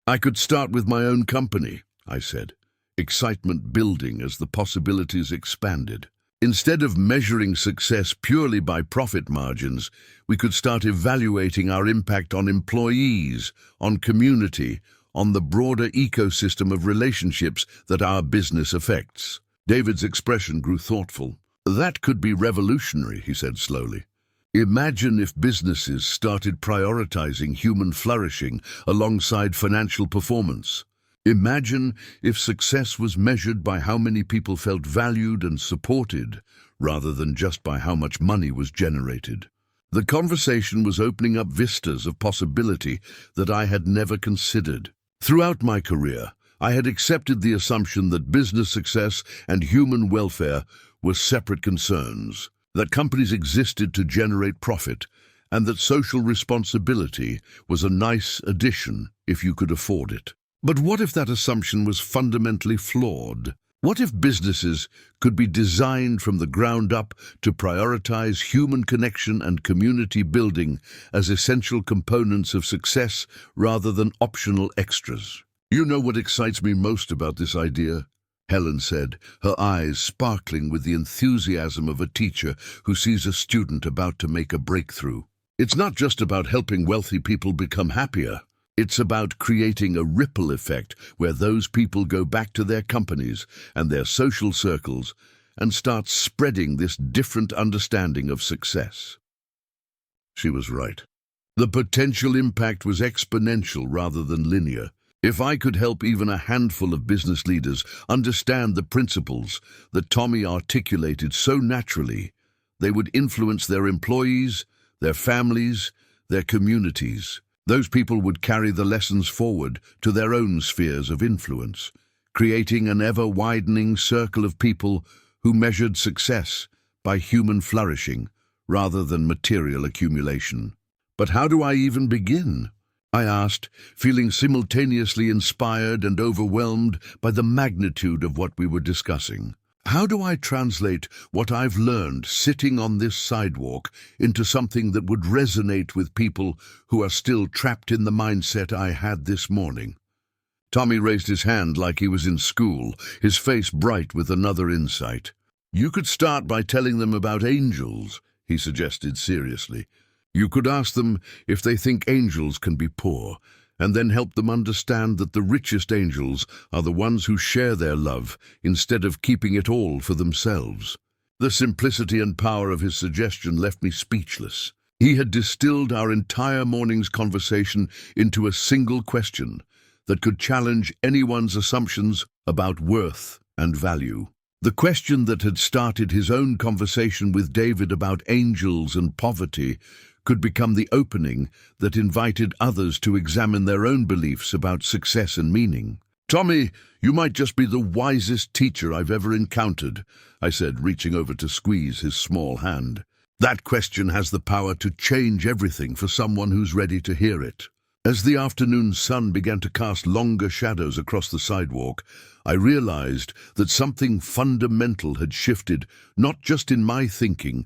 "I could start with my own company," I said, excitement building as the possibilities expanded. "Instead of measuring success purely by profit margins, we could start evaluating our impact on employees, on community, on the broader ecosystem of relationships that our business affects." David's expression grew thoughtful. "That could be revolutionary," he said slowly. "Imagine if businesses started prioritizing human flourishing alongside financial performance. Imagine if success was measured by how many people felt valued and supported, rather than just by how much money was generated." The conversation was opening up vistas of possibility that I had never considered. Throughout my career, I had accepted the assumption that business success and human welfare were separate concerns, that companies existed to generate profit, and that social responsibility was a nice addition if you could afford it. But what if that assumption was fundamentally flawed? What if businesses could be designed from the ground up to prioritize human connection and community building as essential components of success rather than optional extras? "You know what excites me most about this idea?" Helen said, her eyes sparkling with the enthusiasm of a teacher who sees a student about to make a breakthrough. "It's not just about helping wealthy people become happier. It's about creating a ripple effect where those people go back to their companies and their social circles and start spreading this different understanding of success." She was right. The potential impact was exponential rather than linear. If I could help even a handful of business leaders understand the principles that Tommy articulated so naturally, they would influence their employees, their families, their communities. Those people would carry the lessons forward to their own spheres of influence, creating an ever-widening circle of people who measured success by human flourishing rather than material accumulation. But how do I even begin? I asked, feeling simultaneously inspired and overwhelmed by the magnitude of what we were discussing. How do I translate what I've learned sitting on this sidewalk into something that would resonate with people who are still trapped in the mindset I had this morning? Tommy raised his hand like he was in school, his face bright with another insight. "You could start by telling them about angels," he suggested seriously. "You could ask them if they think angels can be poor, and then help them understand that the richest angels are the ones who share their love instead of keeping it all for themselves. The simplicity and power of his suggestion left me speechless. He had distilled our entire morning's conversation into a single question that could challenge anyone's assumptions about worth and value. The question that had started his own conversation with David about angels and poverty could become the opening that invited others to examine their own beliefs about success and meaning. "Tommy, you might just be the wisest teacher I've ever encountered," I said, reaching over to squeeze his small hand. "That question has the power to change everything for someone who's ready to hear it." As the afternoon sun began to cast longer shadows across the sidewalk, I realized that something fundamental had shifted, not just in my thinking,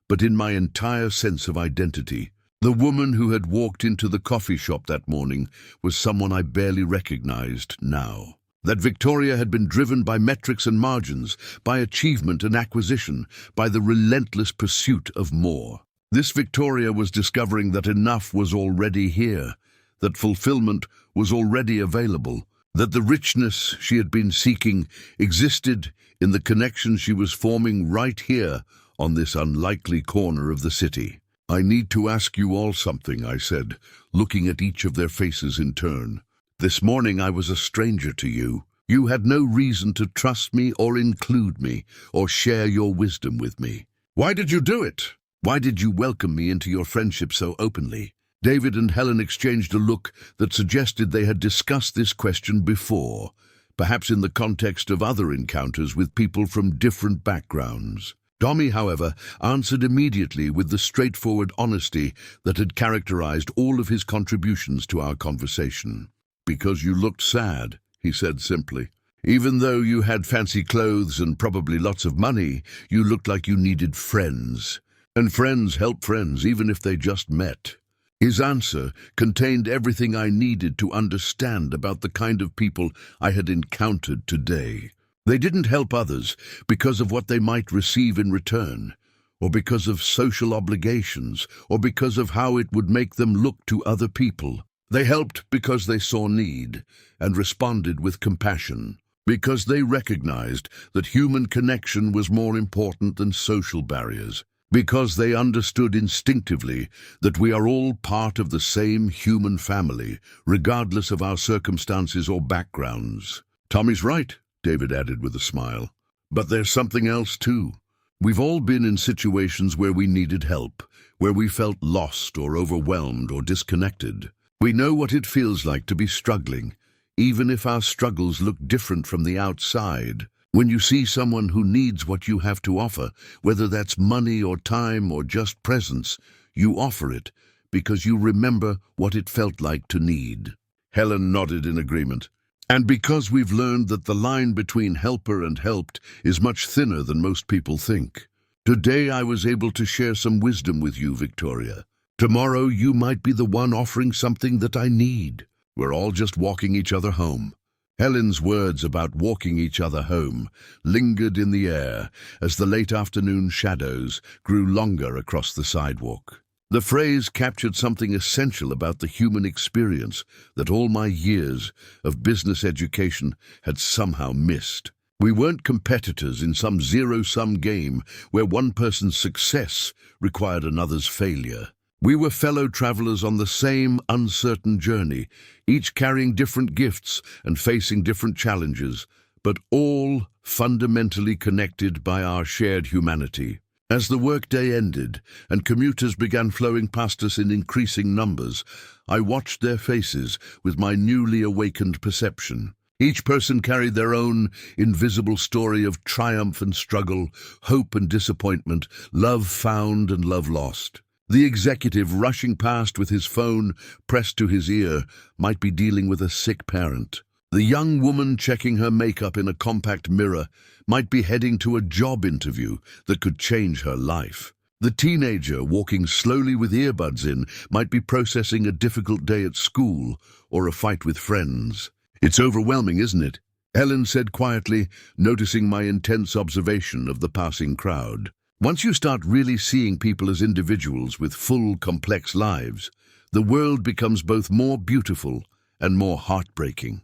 but in my entire sense of identity. The woman who had walked into the coffee shop that morning was someone I barely recognized now. That Victoria had been driven by metrics and margins, by achievement and acquisition, by the relentless pursuit of more. This Victoria was discovering that enough was already here, that fulfillment was already available, that the richness she had been seeking existed in the connection she was forming right here on this unlikely corner of the city. "I need to ask you all something," I said, looking at each of their faces in turn. "This morning I was a stranger to you. You had no reason to trust me or include me or share your wisdom with me. Why did you do it? Why did you welcome me into your friendship so openly?" David and Helen exchanged a look that suggested they had discussed this question before, perhaps in the context of other encounters with people from different backgrounds. Tommy, however, answered immediately with the straightforward honesty that had characterized all of his contributions to our conversation. "Because you looked sad," he said simply. "Even though you had fancy clothes and probably lots of money, you looked like you needed friends. And friends help friends, even if they just met." His answer contained everything I needed to understand about the kind of people I had encountered today. They didn't help others because of what they might receive in return, or because of social obligations, or because of how it would make them look to other people. They helped because they saw need and responded with compassion, because they recognized that human connection was more important than social barriers, because they understood instinctively that we are all part of the same human family, regardless of our circumstances or backgrounds. "Tommy's right," David added with a smile. "But there's something else too. We've all been in situations where we needed help, where we felt lost or overwhelmed or disconnected. We know what it feels like to be struggling, even if our struggles look different from the outside. When you see someone who needs what you have to offer, whether that's money or time or just presence, you offer it because you remember what it felt like to need." Helen nodded in agreement. "And because we've learned that the line between helper and helped is much thinner than most people think. Today I was able to share some wisdom with you, Victoria. Tomorrow you might be the one offering something that I need. We're all just walking each other home." Helen's words about walking each other home lingered in the air as the late afternoon shadows grew longer across the sidewalk. The phrase captured something essential about the human experience that all my years of business education had somehow missed. We weren't competitors in some zero-sum game where one person's success required another's failure. We were fellow travelers on the same uncertain journey, each carrying different gifts and facing different challenges, but all fundamentally connected by our shared humanity. As the workday ended and commuters began flowing past us in increasing numbers, I watched their faces with my newly awakened perception. Each person carried their own invisible story of triumph and struggle, hope and disappointment, love found and love lost. The executive rushing past with his phone pressed to his ear might be dealing with a sick parent. The young woman checking her makeup in a compact mirror might be heading to a job interview that could change her life. The teenager walking slowly with earbuds in might be processing a difficult day at school or a fight with friends. "It's overwhelming, isn't it?" Helen said quietly, noticing my intense observation of the passing crowd. Once you start really seeing people as individuals with full, complex lives, the world becomes both more beautiful and more heartbreaking.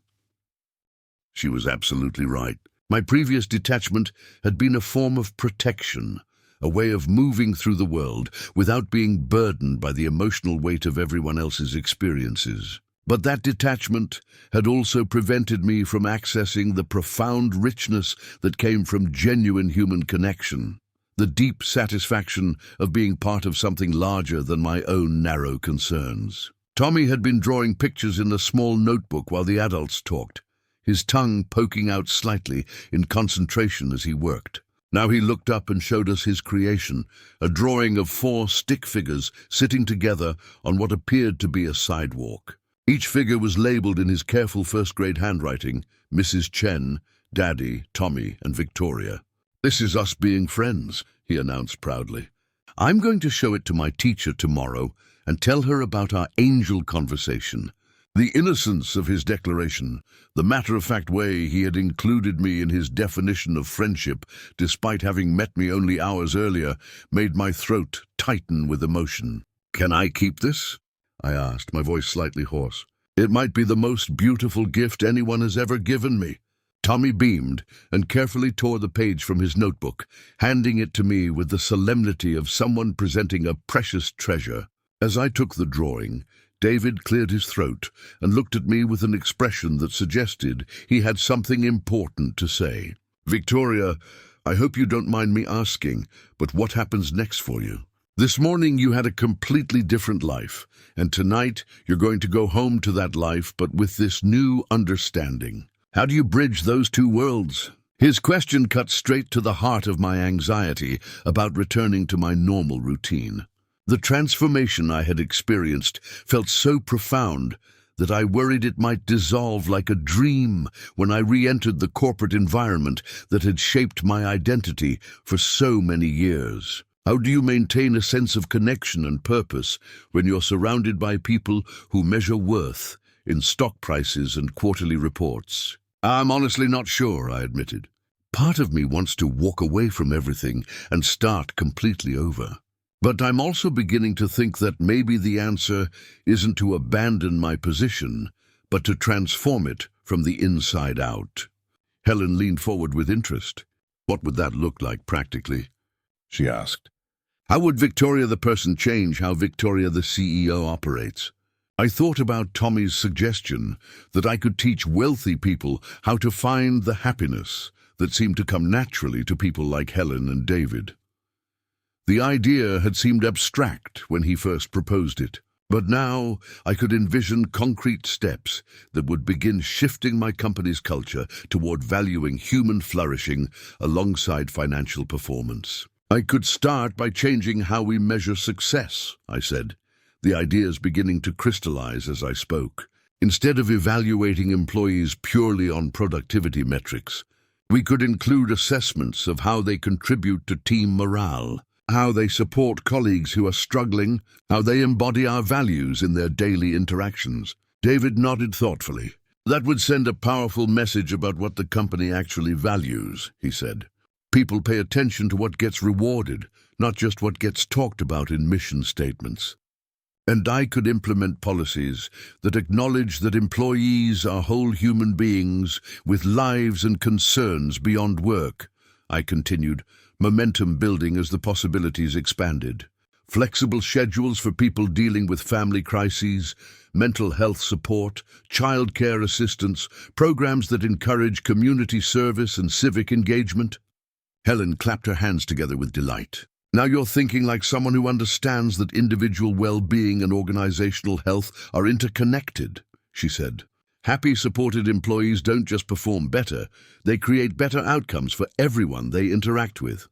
She was absolutely right. My previous detachment had been a form of protection, a way of moving through the world without being burdened by the emotional weight of everyone else's experiences. But that detachment had also prevented me from accessing the profound richness that came from genuine human connection, the deep satisfaction of being part of something larger than my own narrow concerns. Tommy had been drawing pictures in a small notebook while the adults talked, his tongue poking out slightly in concentration as he worked. Now he looked up and showed us his creation, a drawing of 4 stick figures sitting together on what appeared to be a sidewalk. Each figure was labeled in his careful first-grade handwriting, Mrs. Chen, Daddy, Tommy, and Victoria. "This is us being friends," he announced proudly. "I'm going to show it to my teacher tomorrow and tell her about our angel conversation." The innocence of his declaration, the matter-of-fact way he had included me in his definition of friendship, despite having met me only hours earlier, made my throat tighten with emotion. "Can I keep this?" I asked, my voice slightly hoarse. "It might be the most beautiful gift anyone has ever given me." Tommy beamed and carefully tore the page from his notebook, handing it to me with the solemnity of someone presenting a precious treasure. As I took the drawing, David cleared his throat and looked at me with an expression that suggested he had something important to say. "Victoria, I hope you don't mind me asking, but what happens next for you? This morning you had a completely different life, and tonight you're going to go home to that life, but with this new understanding. How do you bridge those two worlds?" His question cut straight to the heart of my anxiety about returning to my normal routine. The transformation I had experienced felt so profound that I worried it might dissolve like a dream when I re-entered the corporate environment that had shaped my identity for so many years. How do you maintain a sense of connection and purpose when you're surrounded by people who measure worth in stock prices and quarterly reports? "I'm honestly not sure," I admitted. "Part of me wants to walk away from everything and start completely over. But I'm also beginning to think that maybe the answer isn't to abandon my position, but to transform it from the inside out." Helen leaned forward with interest. "What would that look like practically?" she asked. "How would Victoria the person change how Victoria the CEO operates?" I thought about Tommy's suggestion that I could teach wealthy people how to find the happiness that seemed to come naturally to people like Helen and David. The idea had seemed abstract when he first proposed it, but now I could envision concrete steps that would begin shifting my company's culture toward valuing human flourishing alongside financial performance. "I could start by changing how we measure success," I said, the ideas beginning to crystallize as I spoke. Instead of evaluating employees purely on productivity metrics, we could include assessments of how they contribute to team morale, how they support colleagues who are struggling, how they embody our values in their daily interactions. David nodded thoughtfully. "That would send a powerful message about what the company actually values," he said. "People pay attention to what gets rewarded, not just what gets talked about in mission statements." And I could implement policies that acknowledge that employees are whole human beings with lives and concerns beyond work, I continued, momentum building as the possibilities expanded. Flexible schedules for people dealing with family crises, mental health support, childcare assistance, programs that encourage community service and civic engagement. Helen clapped her hands together with delight. "Now you're thinking like someone who understands that individual well-being and organizational health are interconnected," she said. "Happy, supported employees don't just perform better, they create better outcomes for everyone they interact with."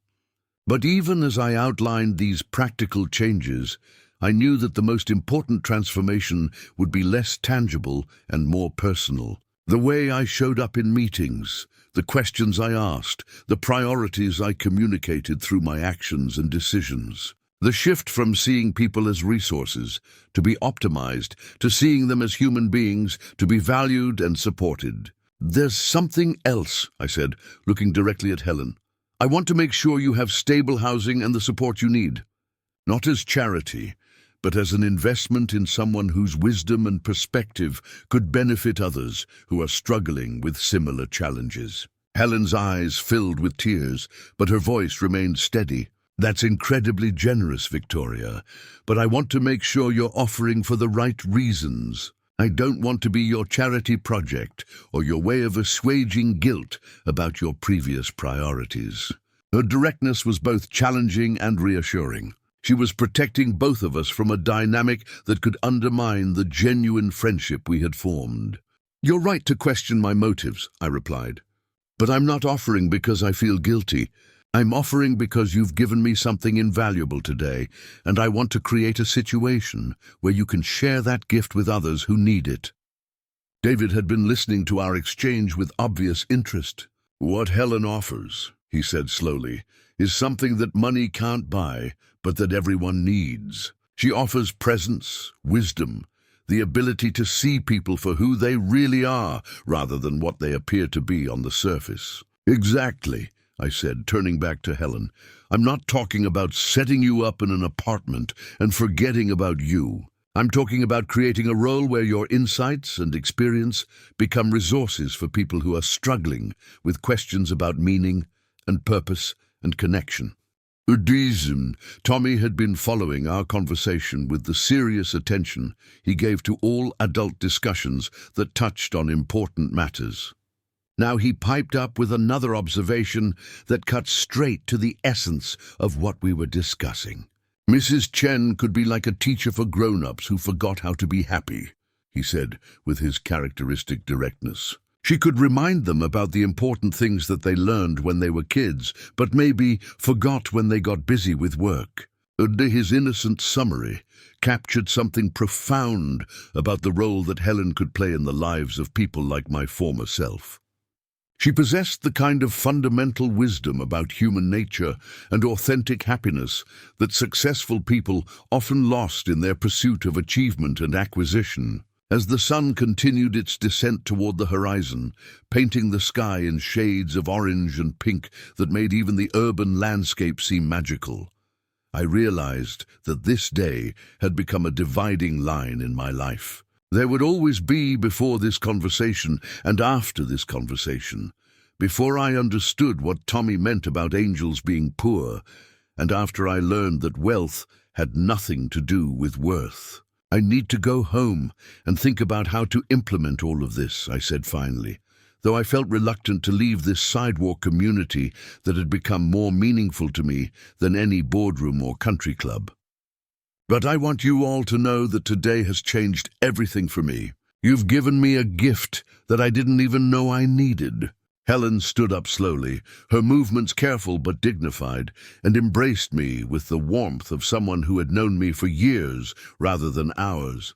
But even as I outlined these practical changes, I knew that the most important transformation would be less tangible and more personal. The way I showed up in meetings, the questions I asked, the priorities I communicated through my actions and decisions. The shift from seeing people as resources, to be optimized, to seeing them as human beings, to be valued and supported. "There's something else," I said, looking directly at Helen. "I want to make sure you have stable housing and the support you need. Not as charity, but as an investment in someone whose wisdom and perspective could benefit others who are struggling with similar challenges. Helen's eyes filled with tears, but her voice remained steady. That's incredibly generous, Victoria, but I want to make sure you're offering for the right reasons. I don't want to be your charity project or your way of assuaging guilt about your previous priorities. Her directness was both challenging and reassuring. She was protecting both of us from a dynamic that could undermine the genuine friendship we had formed. You're right to question my motives, I replied. But I'm not offering because I feel guilty. I'm offering because you've given me something invaluable today, and I want to create a situation where you can share that gift with others who need it. David had been listening to our exchange with obvious interest. What Helen offers, he said slowly, is something that money can't buy, but that everyone needs. She offers presence, wisdom, the ability to see people for who they really are, rather than what they appear to be on the surface. Exactly, I said, turning back to Helen. I'm not talking about setting you up in an apartment and forgetting about you. I'm talking about creating a role where your insights and experience become resources for people who are struggling with questions about meaning and purpose and connection. Tommy had been following our conversation with the serious attention he gave to all adult discussions that touched on important matters. Now he piped up with another observation that cut straight to the essence of what we were discussing. Mrs. Chen could be like a teacher for grown-ups who forgot how to be happy, he said with his characteristic directness. She could remind them about the important things that they learned when they were kids, but maybe forgot when they got busy with work. His innocent summary captured something profound about the role that Helen could play in the lives of people like my former self. She possessed the kind of fundamental wisdom about human nature and authentic happiness that successful people often lost in their pursuit of achievement and acquisition. As the sun continued its descent toward the horizon, painting the sky in shades of orange and pink that made even the urban landscape seem magical, I realized that this day had become a dividing line in my life. There would always be before this conversation and after this conversation, before I understood what Tommy meant about angels being poor, and after I learned that wealth had nothing to do with worth. I need to go home and think about how to implement all of this, I said finally, though I felt reluctant to leave this sidewalk community that had become more meaningful to me than any boardroom or country club. But I want you all to know that today has changed everything for me. You've given me a gift that I didn't even know I needed. Helen stood up slowly, her movements careful but dignified, and embraced me with the warmth of someone who had known me for years rather than hours.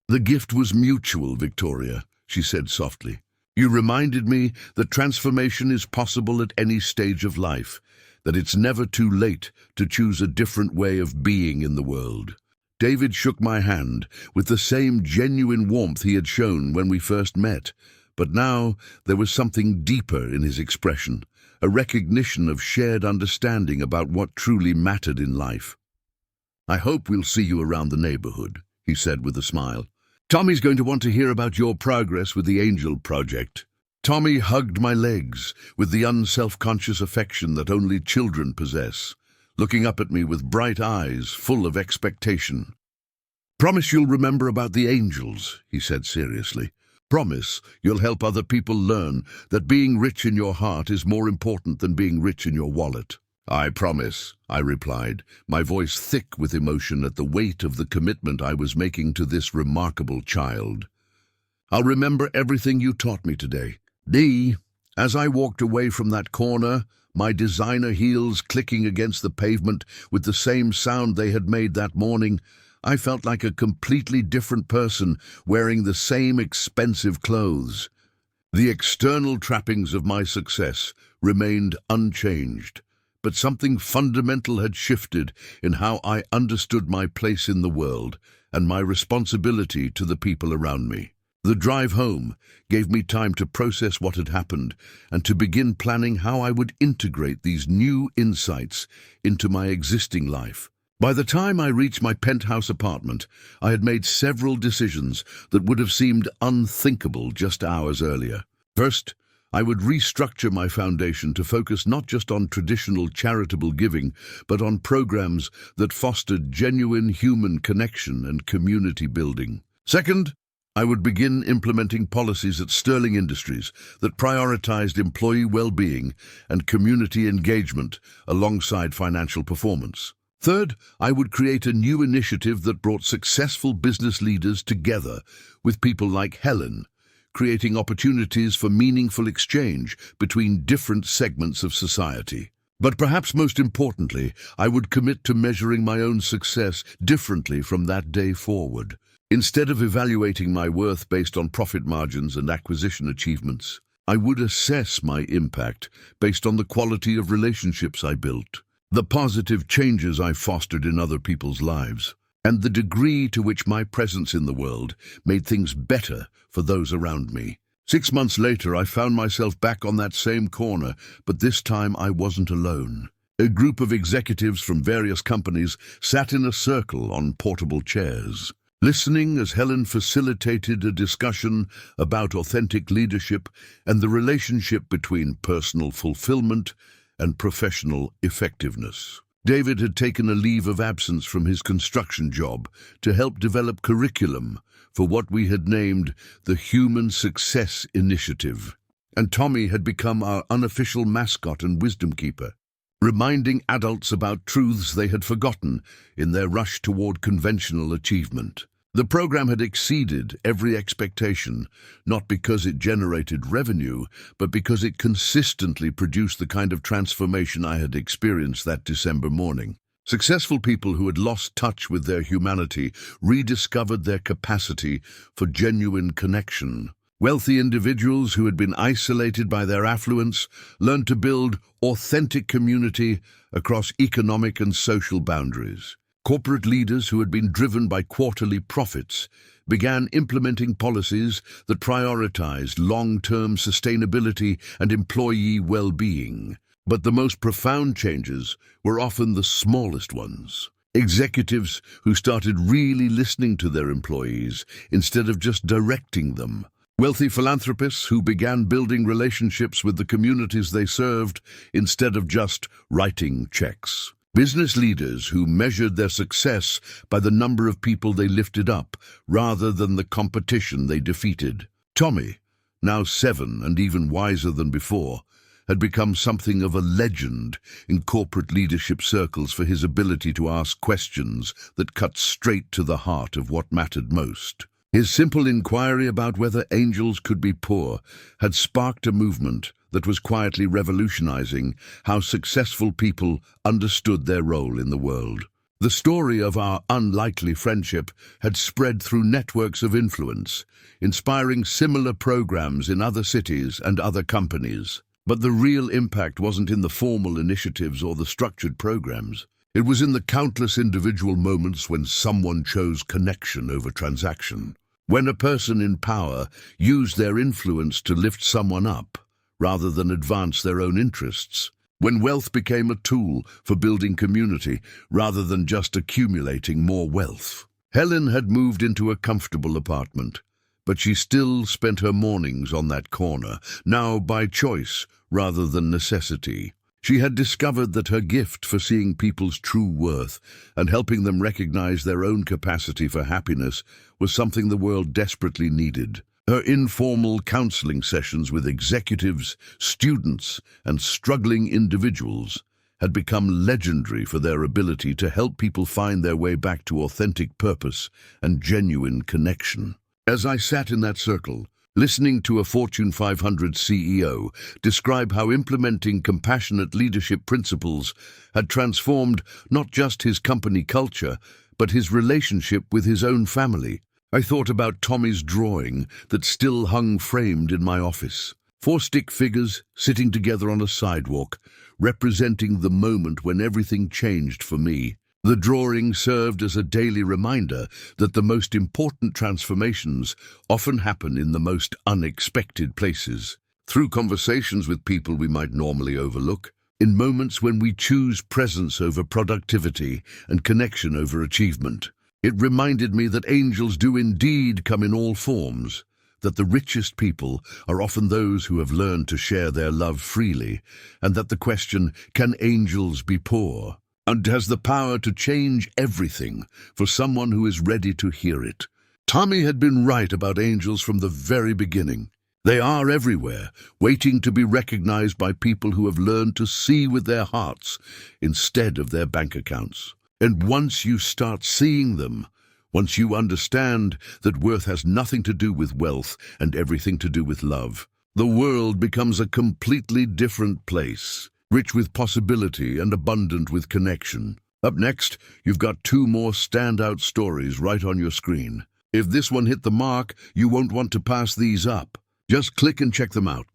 The gift was mutual, Victoria, she said softly. You reminded me that transformation is possible at any stage of life, that it's never too late to choose a different way of being in the world. David shook my hand with the same genuine warmth he had shown when we first met, but now there was something deeper in his expression, a recognition of shared understanding about what truly mattered in life. I hope we'll see you around the neighborhood, he said with a smile. Tommy's going to want to hear about your progress with the Angel Project. Tommy hugged my legs with the unself-conscious affection that only children possess, looking up at me with bright eyes full of expectation. Promise you'll remember about the angels, he said seriously. Promise you'll help other people learn that being rich in your heart is more important than being rich in your wallet. I promise, I replied, my voice thick with emotion at the weight of the commitment I was making to this remarkable child. I'll remember everything you taught me today. As I walked away from that corner, my designer heels clicking against the pavement with the same sound they had made that morning, I felt like a completely different person wearing the same expensive clothes. The external trappings of my success remained unchanged, but something fundamental had shifted in how I understood my place in the world and my responsibility to the people around me. The drive home gave me time to process what had happened and to begin planning how I would integrate these new insights into my existing life. By the time I reached my penthouse apartment, I had made several decisions that would have seemed unthinkable just hours earlier. First, I would restructure my foundation to focus not just on traditional charitable giving, but on programs that fostered genuine human connection and community building. Second, I would begin implementing policies at Sterling Industries that prioritized employee well-being and community engagement alongside financial performance. Third, I would create a new initiative that brought successful business leaders together with people like Helen, creating opportunities for meaningful exchange between different segments of society. But perhaps most importantly, I would commit to measuring my own success differently from that day forward. Instead of evaluating my worth based on profit margins and acquisition achievements, I would assess my impact based on the quality of relationships I built, the positive changes I fostered in other people's lives, and the degree to which my presence in the world made things better for those around me. 6 months later, I found myself back on that same corner, but this time I wasn't alone. A group of executives from various companies sat in a circle on portable chairs, listening as Helen facilitated a discussion about authentic leadership and the relationship between personal fulfillment and professional effectiveness. David had taken a leave of absence from his construction job to help develop curriculum for what we had named the Human Success Initiative, and Tommy had become our unofficial mascot and wisdom keeper, reminding adults about truths they had forgotten in their rush toward conventional achievement. The program had exceeded every expectation, not because it generated revenue, but because it consistently produced the kind of transformation I had experienced that December morning. Successful people who had lost touch with their humanity rediscovered their capacity for genuine connection. Wealthy individuals who had been isolated by their affluence learned to build authentic community across economic and social boundaries. Corporate leaders who had been driven by quarterly profits began implementing policies that prioritized long-term sustainability and employee well-being. But the most profound changes were often the smallest ones. Executives who started really listening to their employees instead of just directing them. Wealthy philanthropists who began building relationships with the communities they served instead of just writing checks. Business leaders who measured their success by the number of people they lifted up rather than the competition they defeated. Tommy, now 7 and even wiser than before, had become something of a legend in corporate leadership circles for his ability to ask questions that cut straight to the heart of what mattered most. His simple inquiry about whether angels could be poor had sparked a movement that was quietly revolutionizing how successful people understood their role in the world. The story of our unlikely friendship had spread through networks of influence, inspiring similar programs in other cities and other companies. But the real impact wasn't in the formal initiatives or the structured programs. It was in the countless individual moments when someone chose connection over transaction. When a person in power used their influence to lift someone up, rather than advance their own interests. When wealth became a tool for building community, rather than just accumulating more wealth. Helen had moved into a comfortable apartment, but she still spent her mornings on that corner, now by choice rather than necessity. She had discovered that her gift for seeing people's true worth and helping them recognize their own capacity for happiness was something the world desperately needed. Her informal counseling sessions with executives, students, and struggling individuals had become legendary for their ability to help people find their way back to authentic purpose and genuine connection. As I sat in that circle, listening to a Fortune 500 CEO describe how implementing compassionate leadership principles had transformed not just his company culture, but his relationship with his own family, I thought about Tommy's drawing that still hung framed in my office. 4 stick figures sitting together on a sidewalk, representing the moment when everything changed for me. The drawing served as a daily reminder that the most important transformations often happen in the most unexpected places. Through conversations with people we might normally overlook, in moments when we choose presence over productivity and connection over achievement. It reminded me that angels do indeed come in all forms, that the richest people are often those who have learned to share their love freely, and that the question, can angels be poor, and has the power to change everything for someone who is ready to hear it. Tommy had been right about angels from the very beginning. They are everywhere, waiting to be recognized by people who have learned to see with their hearts instead of their bank accounts. And once you start seeing them, once you understand that worth has nothing to do with wealth and everything to do with love, the world becomes a completely different place, rich with possibility and abundant with connection. Up next, you've got two more standout stories right on your screen. If this one hit the mark, you won't want to pass these up. Just click and check them out.